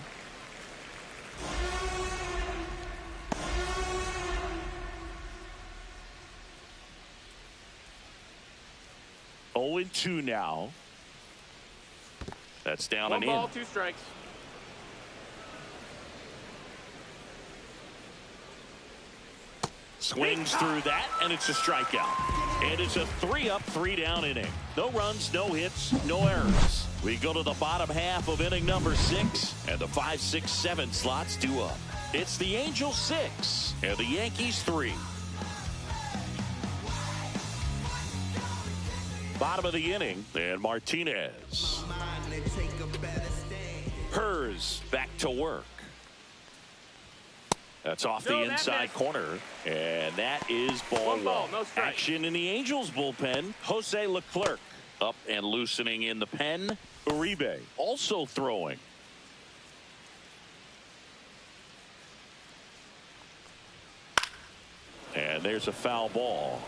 Oh, 0-2 now. That's down and in. 1 ball, 2 strikes. Swings through that, and it's a strikeout. And it's a 3-up, 3-down inning. No runs, no hits, no errors. We go to the bottom half of inning number 6, and the 5, 6, 7 slots due up. It's the Angels 6 and the Yankees 3. Bottom of the inning, and Martinez. Hers back to work. That's off the inside corner, and that is ball 1. No strike. Action in the Angels bullpen. Jose Leclerc up and loosening in the pen. Uribe also throwing. And there's a foul ball.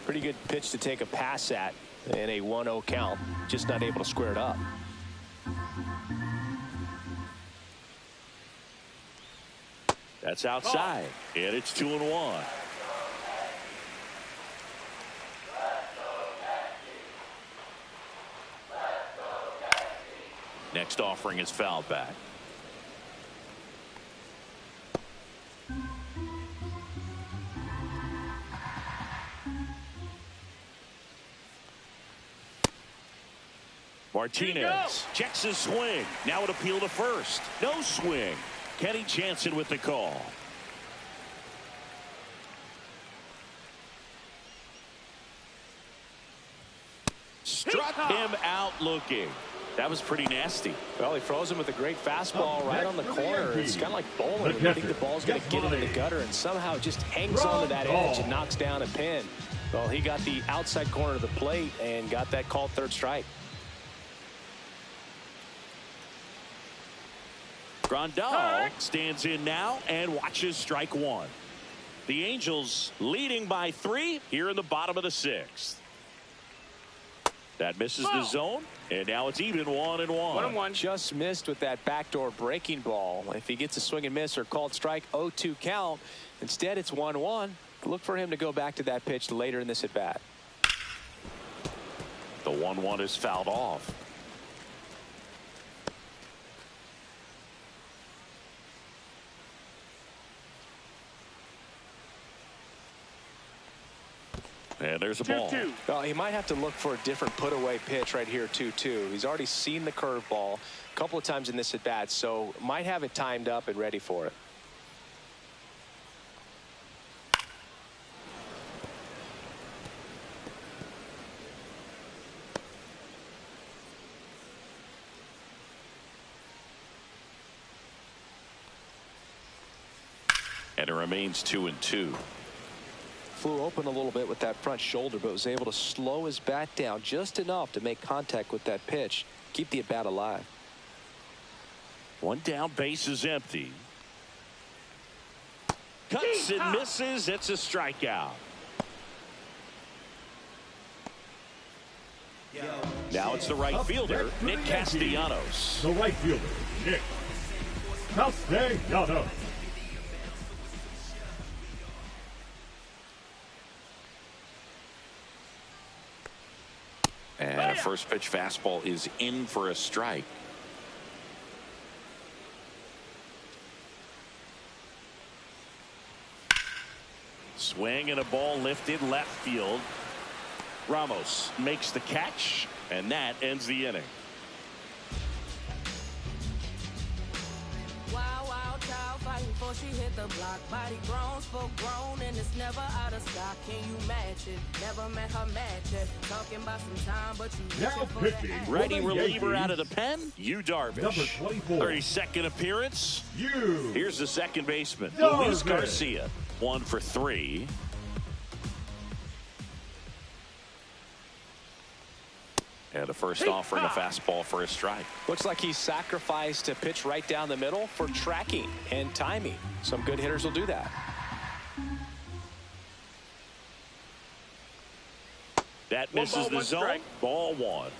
Pretty good pitch to take a pass at in a 1-0 count. Just not able to square it up. That's outside, and it's 2-1. Next offering is fouled back. Martinez checks his swing. Now an appeal to first. No swing. Kenny Jansen with the call. Struck him out looking. That was pretty nasty. Well, he froze him with a great fastball right on the corner. It's kind of like bowling. You think the ball's going to get into the gutter, and somehow it just hangs onto that edge and knocks down a pin. Well, he got the outside corner of the plate and got that called third strike. Grandal stands in now and watches strike one. The Angels leading by 3 here in the bottom of the 6th. That misses the zone, and now it's even 1-1. 1-1. Just missed with that backdoor breaking ball. If he gets a swing and miss or called strike, 0-2 count. Instead, it's 1-1. Look for him to go back to that pitch later in this at bat. The 1-1 is fouled off. And there's a ball. 2-2. Well, he might have to look for a different put-away pitch right here, 2-2. He's already seen the curveball a couple of times in this at-bat, so might have it timed up and ready for it. And it remains 2-2. Flew open a little bit with that front shoulder, but was able to slow his bat down just enough to make contact with that pitch, keep the at bat alive. One down, base is empty. Cuts and misses. It's a strikeout. Now it's the right fielder, Nick Castellanos. The right fielder, Nick Castellanos. And a first pitch fastball is in for a strike. Swing and a ball lifted left field. Ramos makes the catch, and that ends the inning. Before she hit the block, body grown, full grown, and it's never out of stock. Can you match it? Never met her match it. Talking about some time, but you Now pitching. Ready reliever out of the pen, Yu Darvish. Number 24. 32nd appearance. Here's the second baseman, Darvish. Luis Garcia. 1 for 3. And a first offering a fastball for a strike. Looks like he sacrificed a pitch right down the middle for tracking and timing. Some good hitters will do that. That misses the zone. Strike. Ball 1.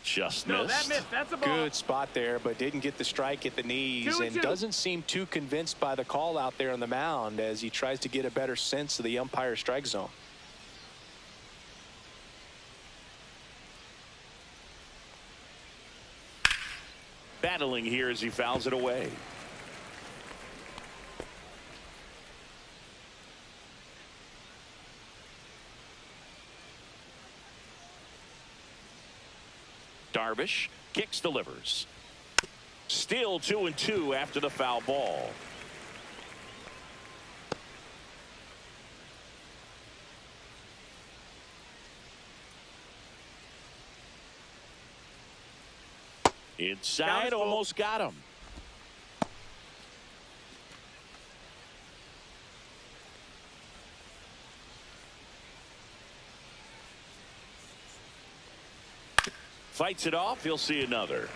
Just No, missed. that missed. That's a ball. Good spot there, but didn't get the strike at the knees, and 2-2. doesn't seem too convinced by the call out there on the mound as he tries to get a better sense of the umpire strike zone. Battling here as he fouls it away. Darvish kicks, delivers. Still 2-2 after the foul ball. Inside, almost got him. Fights it off. He'll see another.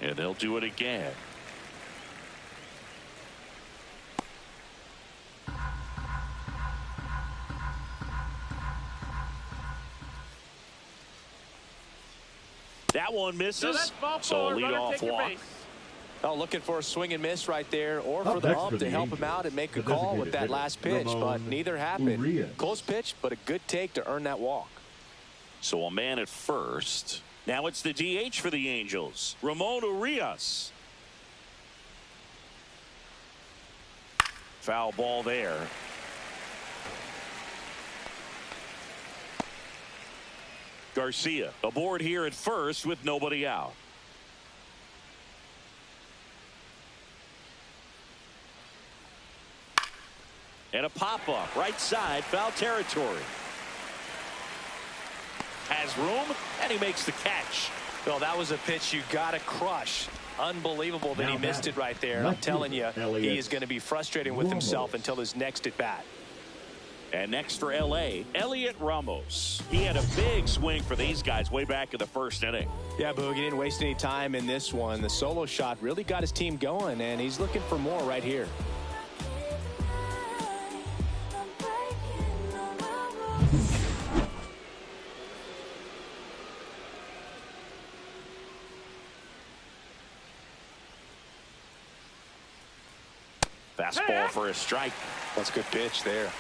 And they'll do it again. That one misses. No, that's ball So forward. lead Runner, off take your walk. base. Oh, looking for a swing and miss right there, or for the ump to help him out and make a call with that last pitch, but neither happened. Close pitch, but a good take to earn that walk. So a man at first. Now it's the DH for the Angels, Ramon Urias. Foul ball there. Garcia aboard here at first with nobody out. And a pop-up right side, foul territory. Has room, and he makes the catch. Well, that was a pitch you got to crush. Unbelievable that he missed it right there. I'm telling you, he is going to be frustrated with himself until his next at bat. And next for L.A., Elliot Ramos. He had a big swing for these guys way back in the first inning. Yeah, Boog, he didn't waste any time in this one. The solo shot really got his team going, and he's looking for more right here. Fastball for a strike. That's a good pitch there.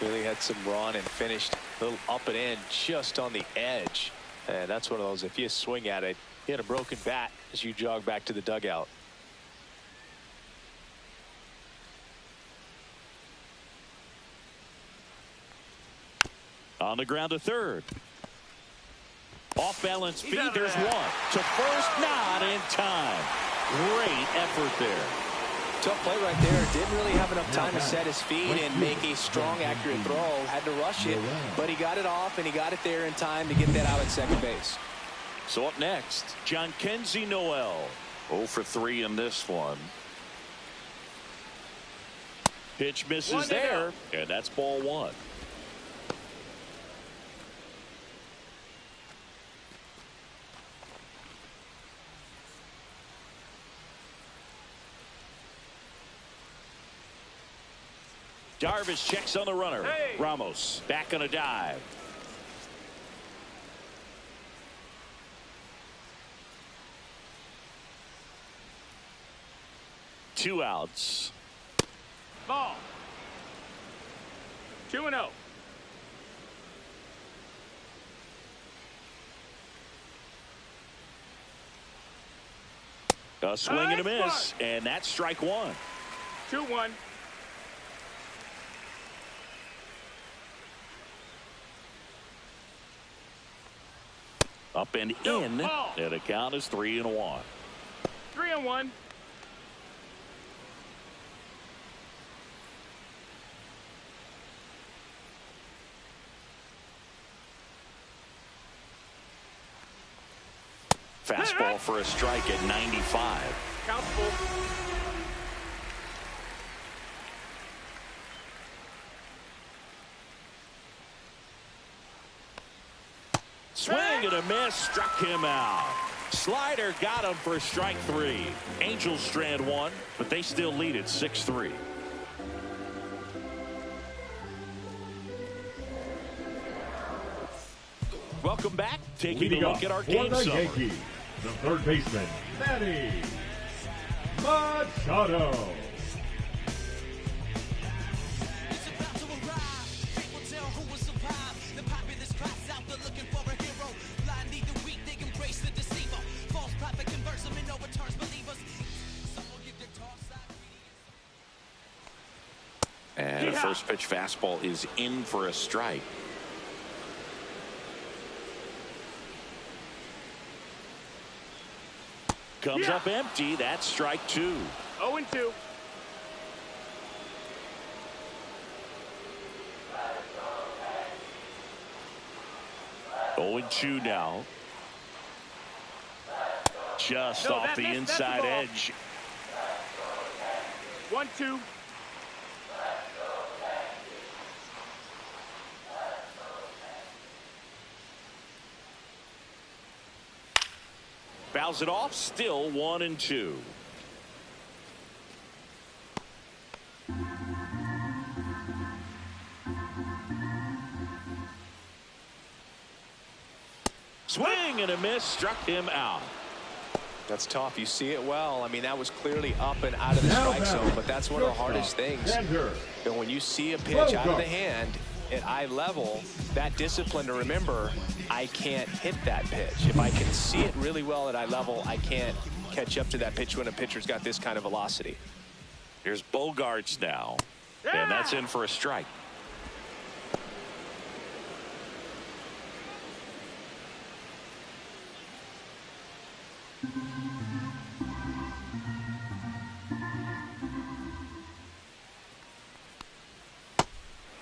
Really had some run and finished a little up and in just on the edge. And that's one of those, if you swing at it, you had a broken bat as you jog back to the dugout. On the ground to third. Off balance feed. There's one. To first, not in time. Great effort there. Tough play right there. Didn't really have enough time to set his feet and make a strong, accurate throw. Had to rush it, but he got it off, and he got it there in time to get that out at second base. So up next, John Kenzie Noel. 0 for 3 in this one. Pitch misses there, and that's ball one. Darvish checks on the runner. Hey. Ramos back on a dive. Two outs. Ball. 2-0. A swing and a miss, and that's strike one. 2-1. Up and in, and the count is 3-1. 3-1. Fastball for a strike at 95. Count's full. Swing and a miss, struck him out. Slider got him for strike three. Angels strand one, but they still lead it 6-3. Welcome back. Taking a look at our game summary. Yankees, the third baseman, Manny Machado. And a first pitch fastball is in for a strike. Comes up empty. That's strike two. 0-2. Oh, 0-2 now. Just off the inside edge. 1-2. Fouls it off. Still 1-2. Swing and a miss, struck him out. That's tough. You see it well. I mean, that was clearly up and out of the strike zone, but that's one of the hardest things. And when you see a pitch out of the hand at eye level, that discipline to remember, I can't hit that pitch. If I can see it really well at eye level, I can't catch up to that pitch when a pitcher's got this kind of velocity. Here's Bogarts now, and that's in for a strike.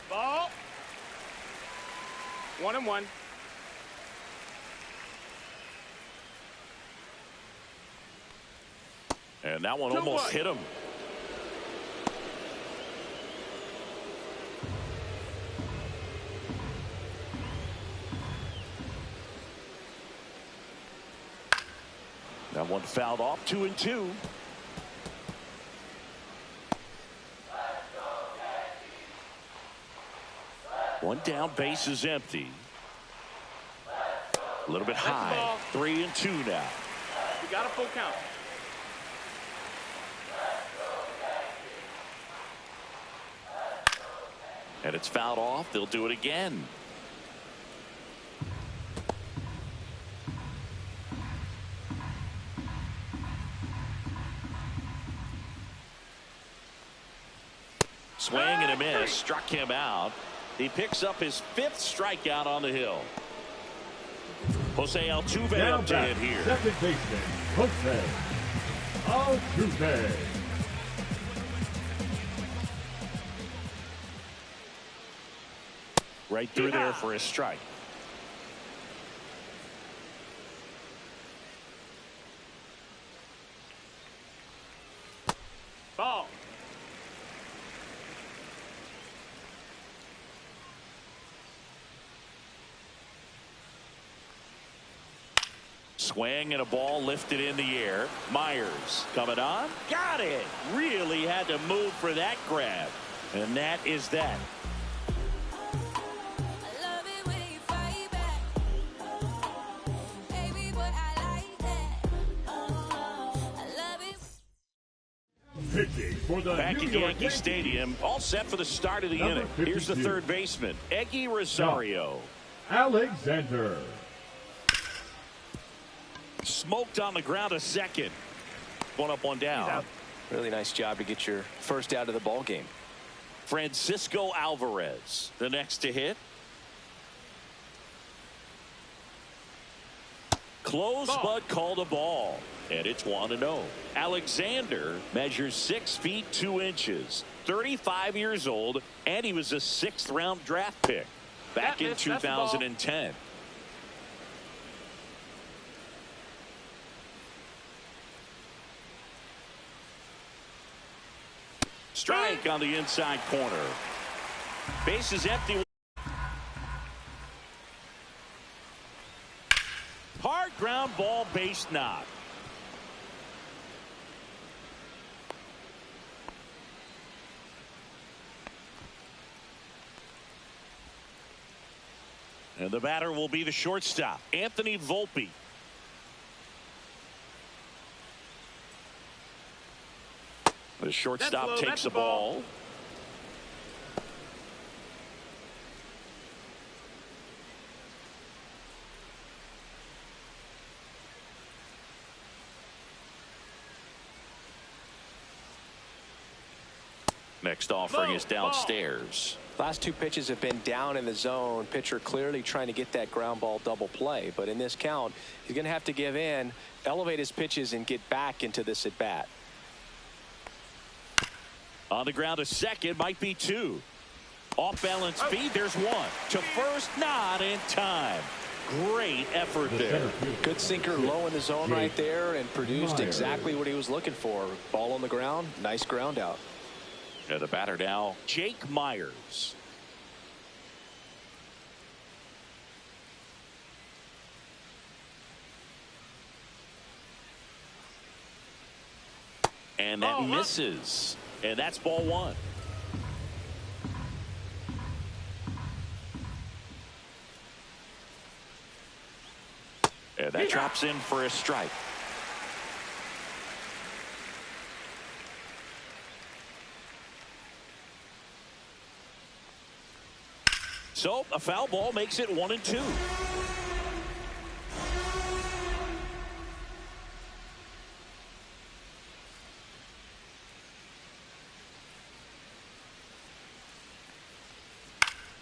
Ball. 1-1. And that one almost hit him. That one fouled off. 2-2. One down, base is empty. A little bit high. 3-2 now. You got a full count. And it's fouled off. They'll do it again. Swing and a miss. Struck him out. He picks up his 5th strikeout on the hill. Jose Altuve up to hit here. Second baseman, Jose Altuve. Right through there for a strike. Ball. Swing and a ball lifted in the air. Myers coming on. Got it. Really had to move for that grab. And that is that. Back at Yankee Stadium, all set for the start of the inning. Here's the third baseman, Eggy Rosario. Alexander. Smoked on the ground a second. One up, one down. Really nice job to get your first out of the ball game. Francisco Alvarez, the next to hit. Close, but called a ball. And it's 1-0. Alexander measures 6 feet 2 inches, 35 years old, and he was a 6th-round draft pick back in 2010. Strike on the inside corner. Base is empty. Hard ground ball, base knock. And the batter will be the shortstop, Anthony Volpe. The shortstop takes the ball. Next offering is downstairs. Last 2 pitches have been down in the zone. Pitcher clearly trying to get that ground ball double play. But in this count, he's going to have to give in, elevate his pitches, and get back into this at bat. On the ground, a second, might be 2. Off balance feed, there's 1. To first, not in time. Great effort there. Good sinker low in the zone right there and produced exactly what he was looking for. Ball on the ground, nice ground out. And the batter now, Jake Myers. And that misses. And that's ball 1. And that drops in for a strike. So a foul ball makes it 1-2.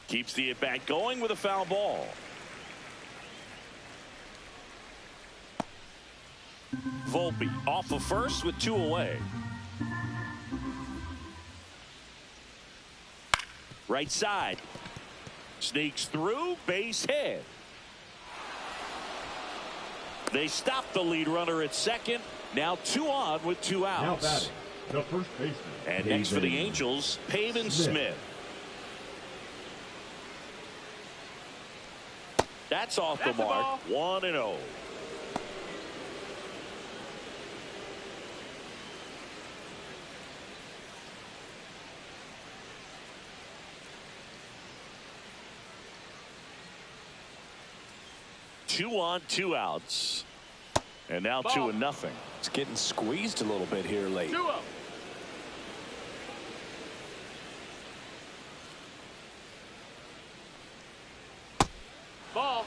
Keeps the at-bat going with a foul ball. Volpe off of first with 2 away. Right side. Sneaks through, base hit. They stop the lead runner at second. Now 2 on with 2 outs. Now batting, the first baseman. And next for the Angels, Pavin Smith. That's off the mark. 1-0. Two on, 2 outs. And now 2-0. It's getting squeezed a little bit here late. 2-0. Ball.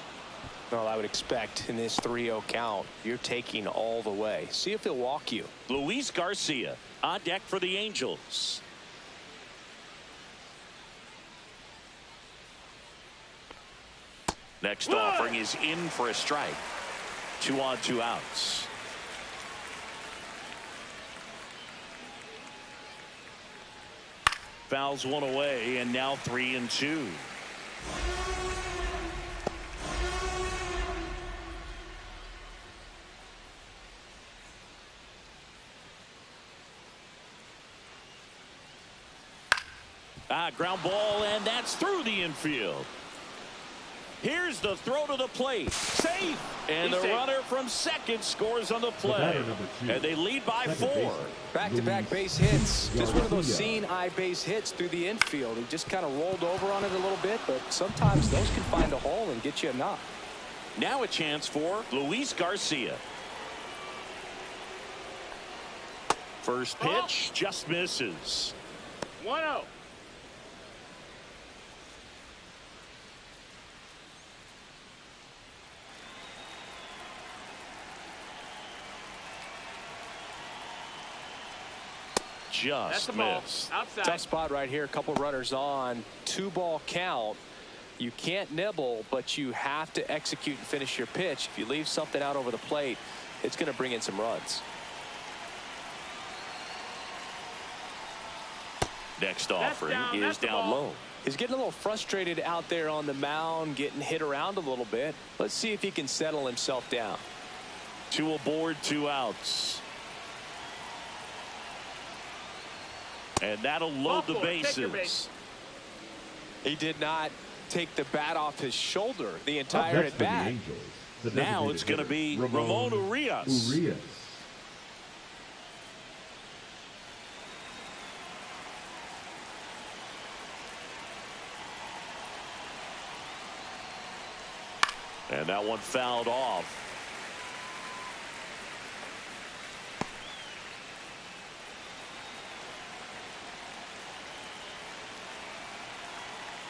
Well, I would expect in this 3-0 count, you're taking all the way. See if he'll walk you. Luis Garcia on deck for the Angels. Next offering is in for a strike. 2 on, 2 outs. Fouls 1 away, and now 3-2. Ground ball, and that's through the infield. Here's the throw to the plate. Safe. And the runner from second scores on the play. And they lead by 4. Back-to-back base hits. Just one of those seeing-eye base hits through the infield. He just kind of rolled over on it a little bit, but sometimes those can find a hole and get you enough. Now a chance for Luis Garcia. First pitch just misses. 1-0. Just missed. Outside. Tough spot right here. A couple runners on. 2-ball count. You can't nibble, but you have to execute and finish your pitch. If you leave something out over the plate, it's going to bring in some runs. Next offering is down low. He's getting a little frustrated out there on the mound, getting hit around a little bit. Let's see if he can settle himself down. 2 aboard, 2 outs. And that'll load the bases. He did not take the bat off his shoulder the entire at bat. Now it's going to be Ramon Urias. And that one fouled off.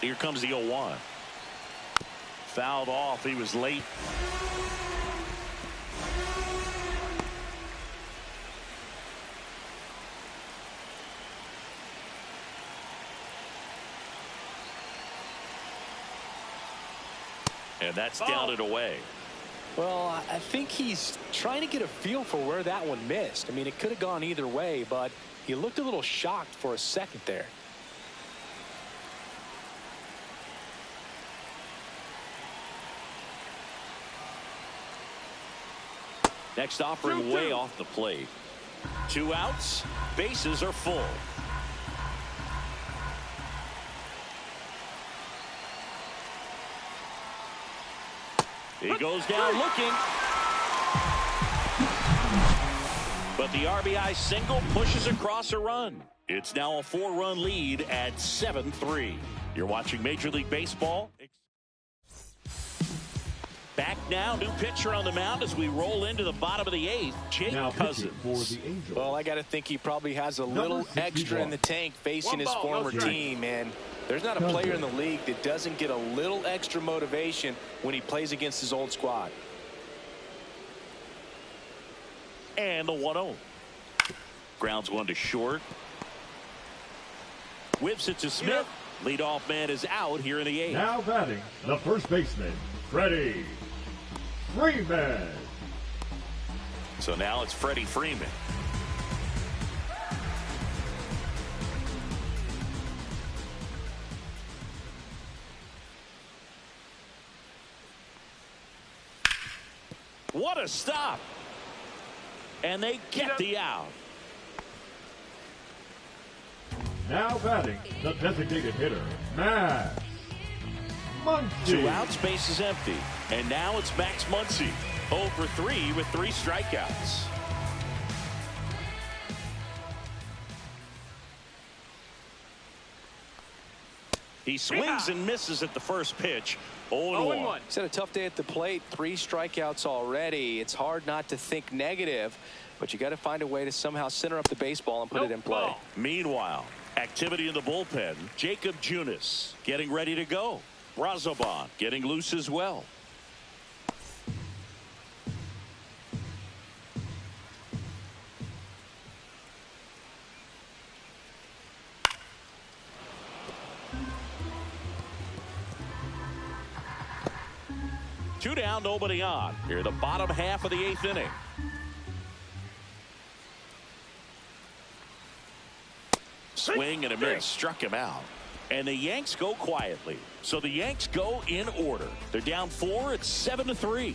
Here comes the 0-1. Fouled off. He was late. And that's down and away. Well, I think he's trying to get a feel for where that one missed. I mean, it could have gone either way, but he looked a little shocked for a second there. Next offering way off the plate. 2 outs. Bases are full. He goes down looking. But the RBI single pushes across a run. It's now a 4-run lead at 7-3. You're watching Major League Baseball. Back now, new pitcher on the mound as we roll into the bottom of the 8th, Jake Cousins. Well, I got to think he probably has a little extra in the tank facing his former team, and There's not a player in the league that doesn't get a little extra motivation when he plays against his old squad. And the 1-0. Grounds one to short. Whips it to Smith. Leadoff man is out here in the 8th. Now batting, the first baseman, Freddie Freeman. So now it's Freddie Freeman. What a stop. And they get the out. Now batting, the designated hitter, Max Muncy. 2 outs, base is empty. And now it's Max Muncy. 0 for 3 with 3 strikeouts. He swings and misses at the first pitch. 0-1. He's had a tough day at the plate. 3 strikeouts already. It's hard not to think negative, but you got to find a way to somehow center up the baseball and put it in play. Meanwhile, activity in the bullpen. Jacob Junis getting ready to go. Brazoban getting loose as well. Two down, nobody on. Here, the bottom half of the 8th inning. Swing and a miss. Struck him out. And the Yanks go quietly. So the Yanks go in order. They're down 4. It's 7-3.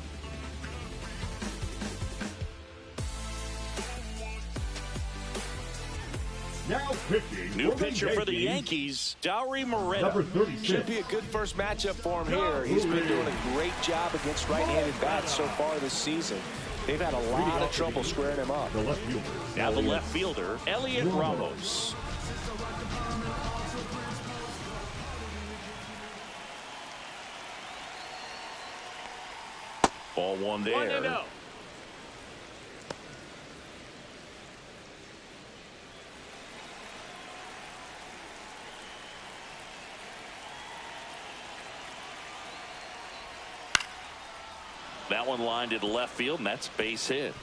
Now pitching. New pitcher for the Yankees, Dauri Moreta. Number 36. Should be a good first matchup for him here. He's been doing a great job against right-handed bats so far this season. They've had a lot of trouble squaring him up. The left fielder. Now the left fielder, Elliot Ramos. Ball one there. 1-0. That one lined into left field, and that's base hit.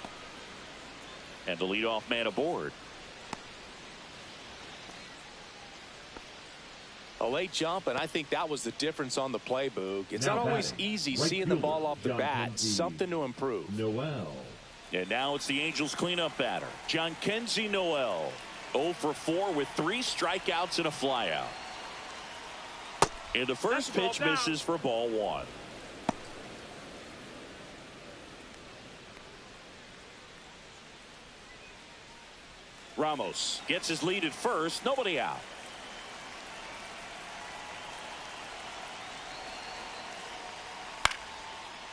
And the leadoff man aboard. A late jump, and I think that was the difference on the play, Boog. It's Now not always batting, easy right seeing the fielder, ball off the John bat. Kenzie. Something to improve. Noel. And now it's the Angels cleanup batter, John Kenzie Noel. 0 for 4 with 3 strikeouts and a flyout. And the first pitch misses for ball 1. Ramos gets his lead at first. Nobody out.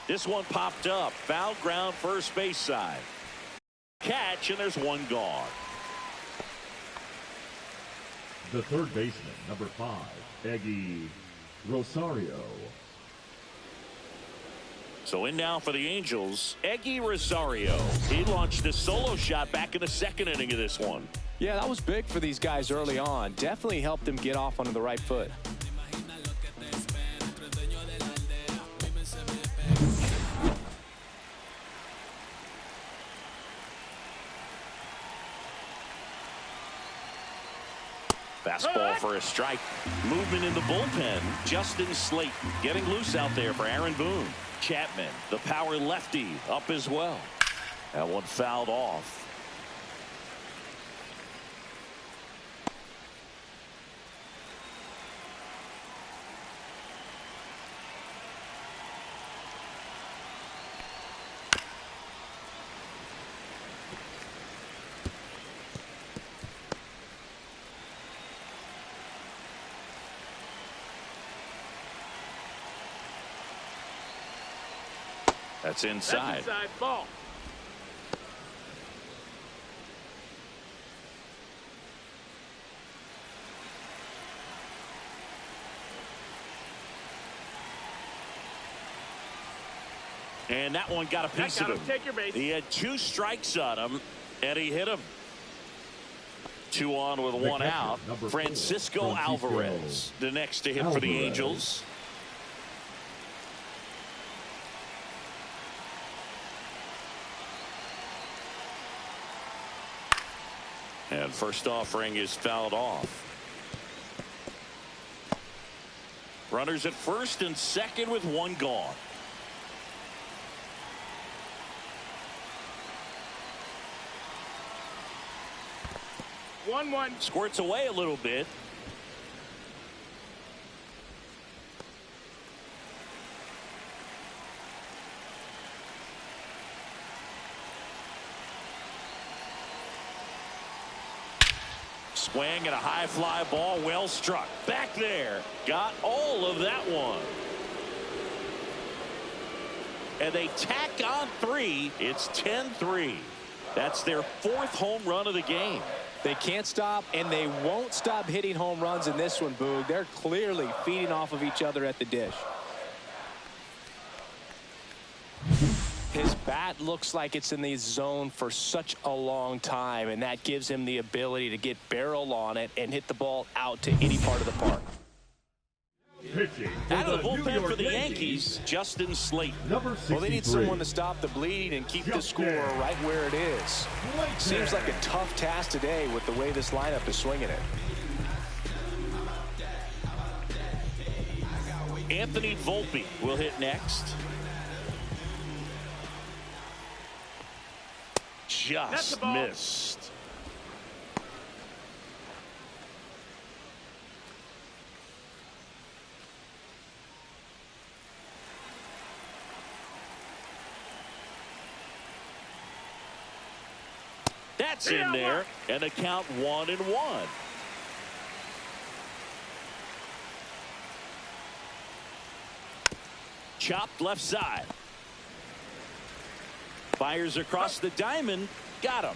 This one popped up. Foul ground first base side. Catch, and there's one gone. The third baseman, number 5, Eggy Rosario. So in now for the Angels, Eggy Rosario. He launched a solo shot back in the 2nd inning of this one. Yeah, that was big for these guys early on. Definitely helped them get off onto the right foot. Fastball for a strike. Movement in the bullpen. Justin Slayton getting loose out there for Aaron Boone. Chapman, the power lefty, up as well. That one fouled off. That's inside. That's inside ball. And that one got a piece of him. Take your base. He had 2 strikes on him, and he hit him. 2 on with 1 out. Francisco Alvarez, the next to hit for the Angels. And first offering is fouled off. Runners at first and second with 1 gone. One. Squirts away a little bit. Swing and a high fly ball, well struck. Back there. Got all of that one. And they tack on 3. It's 10-3. That's their 4th home run of the game. They can't stop, and they won't stop hitting home runs in this one, Boog. They're clearly feeding off of each other at the dish. His bat looks like it's in the zone for such a long time, and that gives him the ability to get barrel on it and hit the ball out to any part of the park. Out of the bullpen for the Yankees, Justin Slayton. Well, they need someone to stop the bleed and keep the score right where it is. Seems like a tough task today with the way this lineup is swinging it. Anthony Volpe will hit next. Just missed. That's in there, and the count 1-1. Chopped left side. Fires across the diamond. Got him.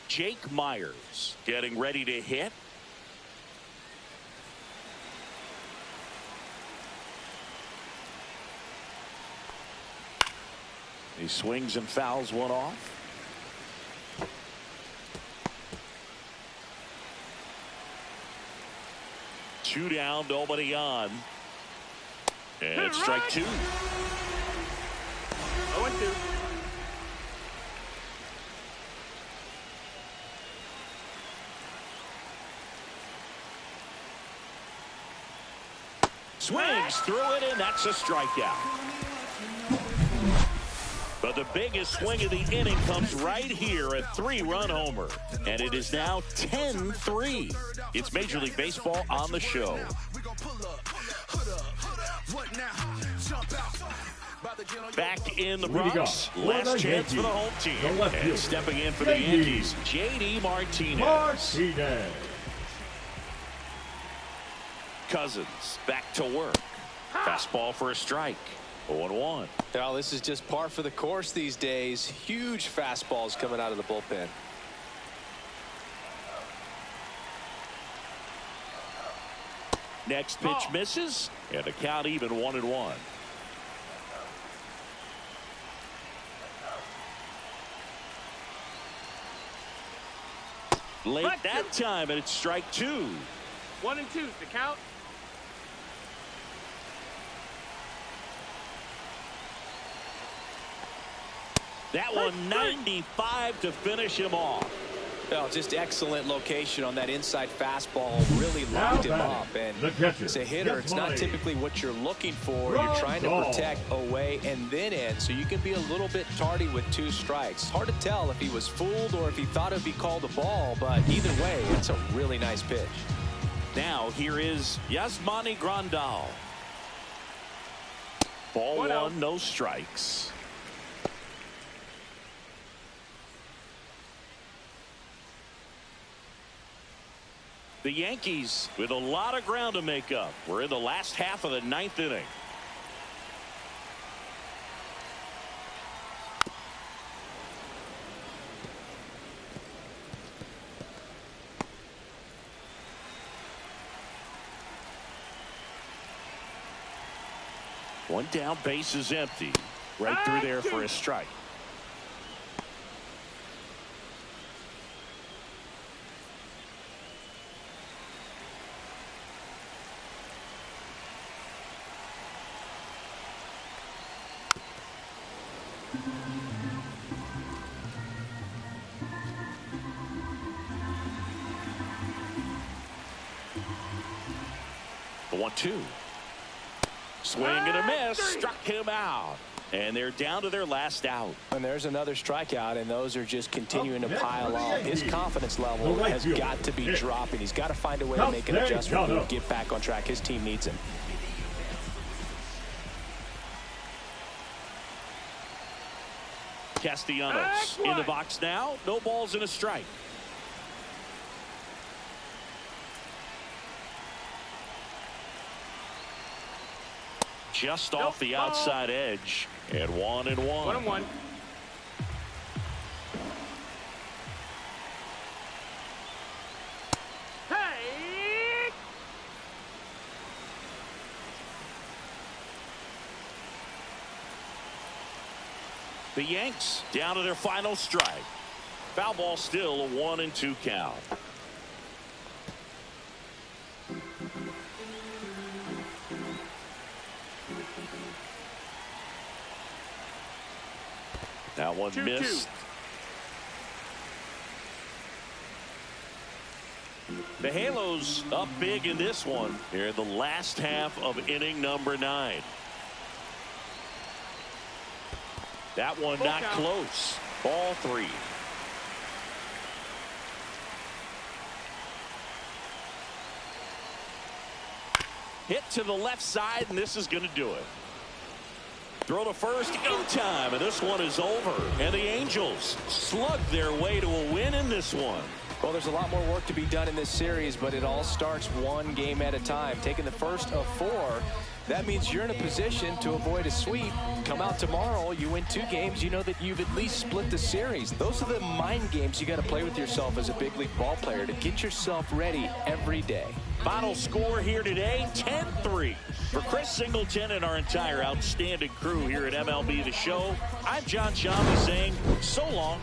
Jake Myers getting ready to hit. He swings and fouls one off. Two down, nobody on. And strike 2. 0-2. Swings through it, and that's a strikeout. But the biggest swing of the inning comes right here, a 3-run homer. And it is now 10-3. It's Major League Baseball on the show. Back in the Bronx, last chance for the home team. And stepping in for the Yankees, J.D. Martinez. Cousins back to work. Fastball for a strike. 0-1. Well, this is just par for the course these days. Huge fastballs coming out of the bullpen. Next pitch misses, and the count even 1-1. Late that time, and it's strike 2. 1-2 is the count. That one 95 to finish him off. Well, just excellent location on that inside fastball. Really locked him up. And as a hitter, it's not typically what you're looking for. You're trying to protect away and then in, so you can be a little bit tardy with 2 strikes. Hard to tell if he was fooled or if he thought it would be called a ball, but either way, it's a really nice pitch. Now here is Yasmani Grandal. Ball 1, no strikes. The Yankees with a lot of ground to make up. We're in the last half of the 9th inning. One down, base is empty. Right through there for a strike. The 1-2. Swing and a miss. Struck him out. And they're down to their last out. And there's another strikeout, and those are just continuing to pile on. His confidence level has got to be dropping. He's got to find a way to make an adjustment and get back on track. His team needs him. Castellanos in the box now. No balls and a strike. Just off the outside edge. And 1-1. 1-1. Hey! The Yanks down to their final strike. Foul ball, still a 1-2 count. That one missed. The Halos up big in this one here in the last half of inning number 9. That one not close. Ball 3. Hit to the left side, and this is going to do it. Throw to first in time, and this one is over. And the Angels slug their way to a win in this one. Well, there's a lot more work to be done in this series, but it all starts one game at a time. Taking the first of 4, that means you're in a position to avoid a sweep. Come out tomorrow, you win 2 games, you know that you've at least split the series. Those are the mind games you got to play with yourself as a big league ball player to get yourself ready every day. Final score here today, 10-3. For Chris Singleton and our entire outstanding crew here at MLB The Show, I'm John Sciambi saying so long.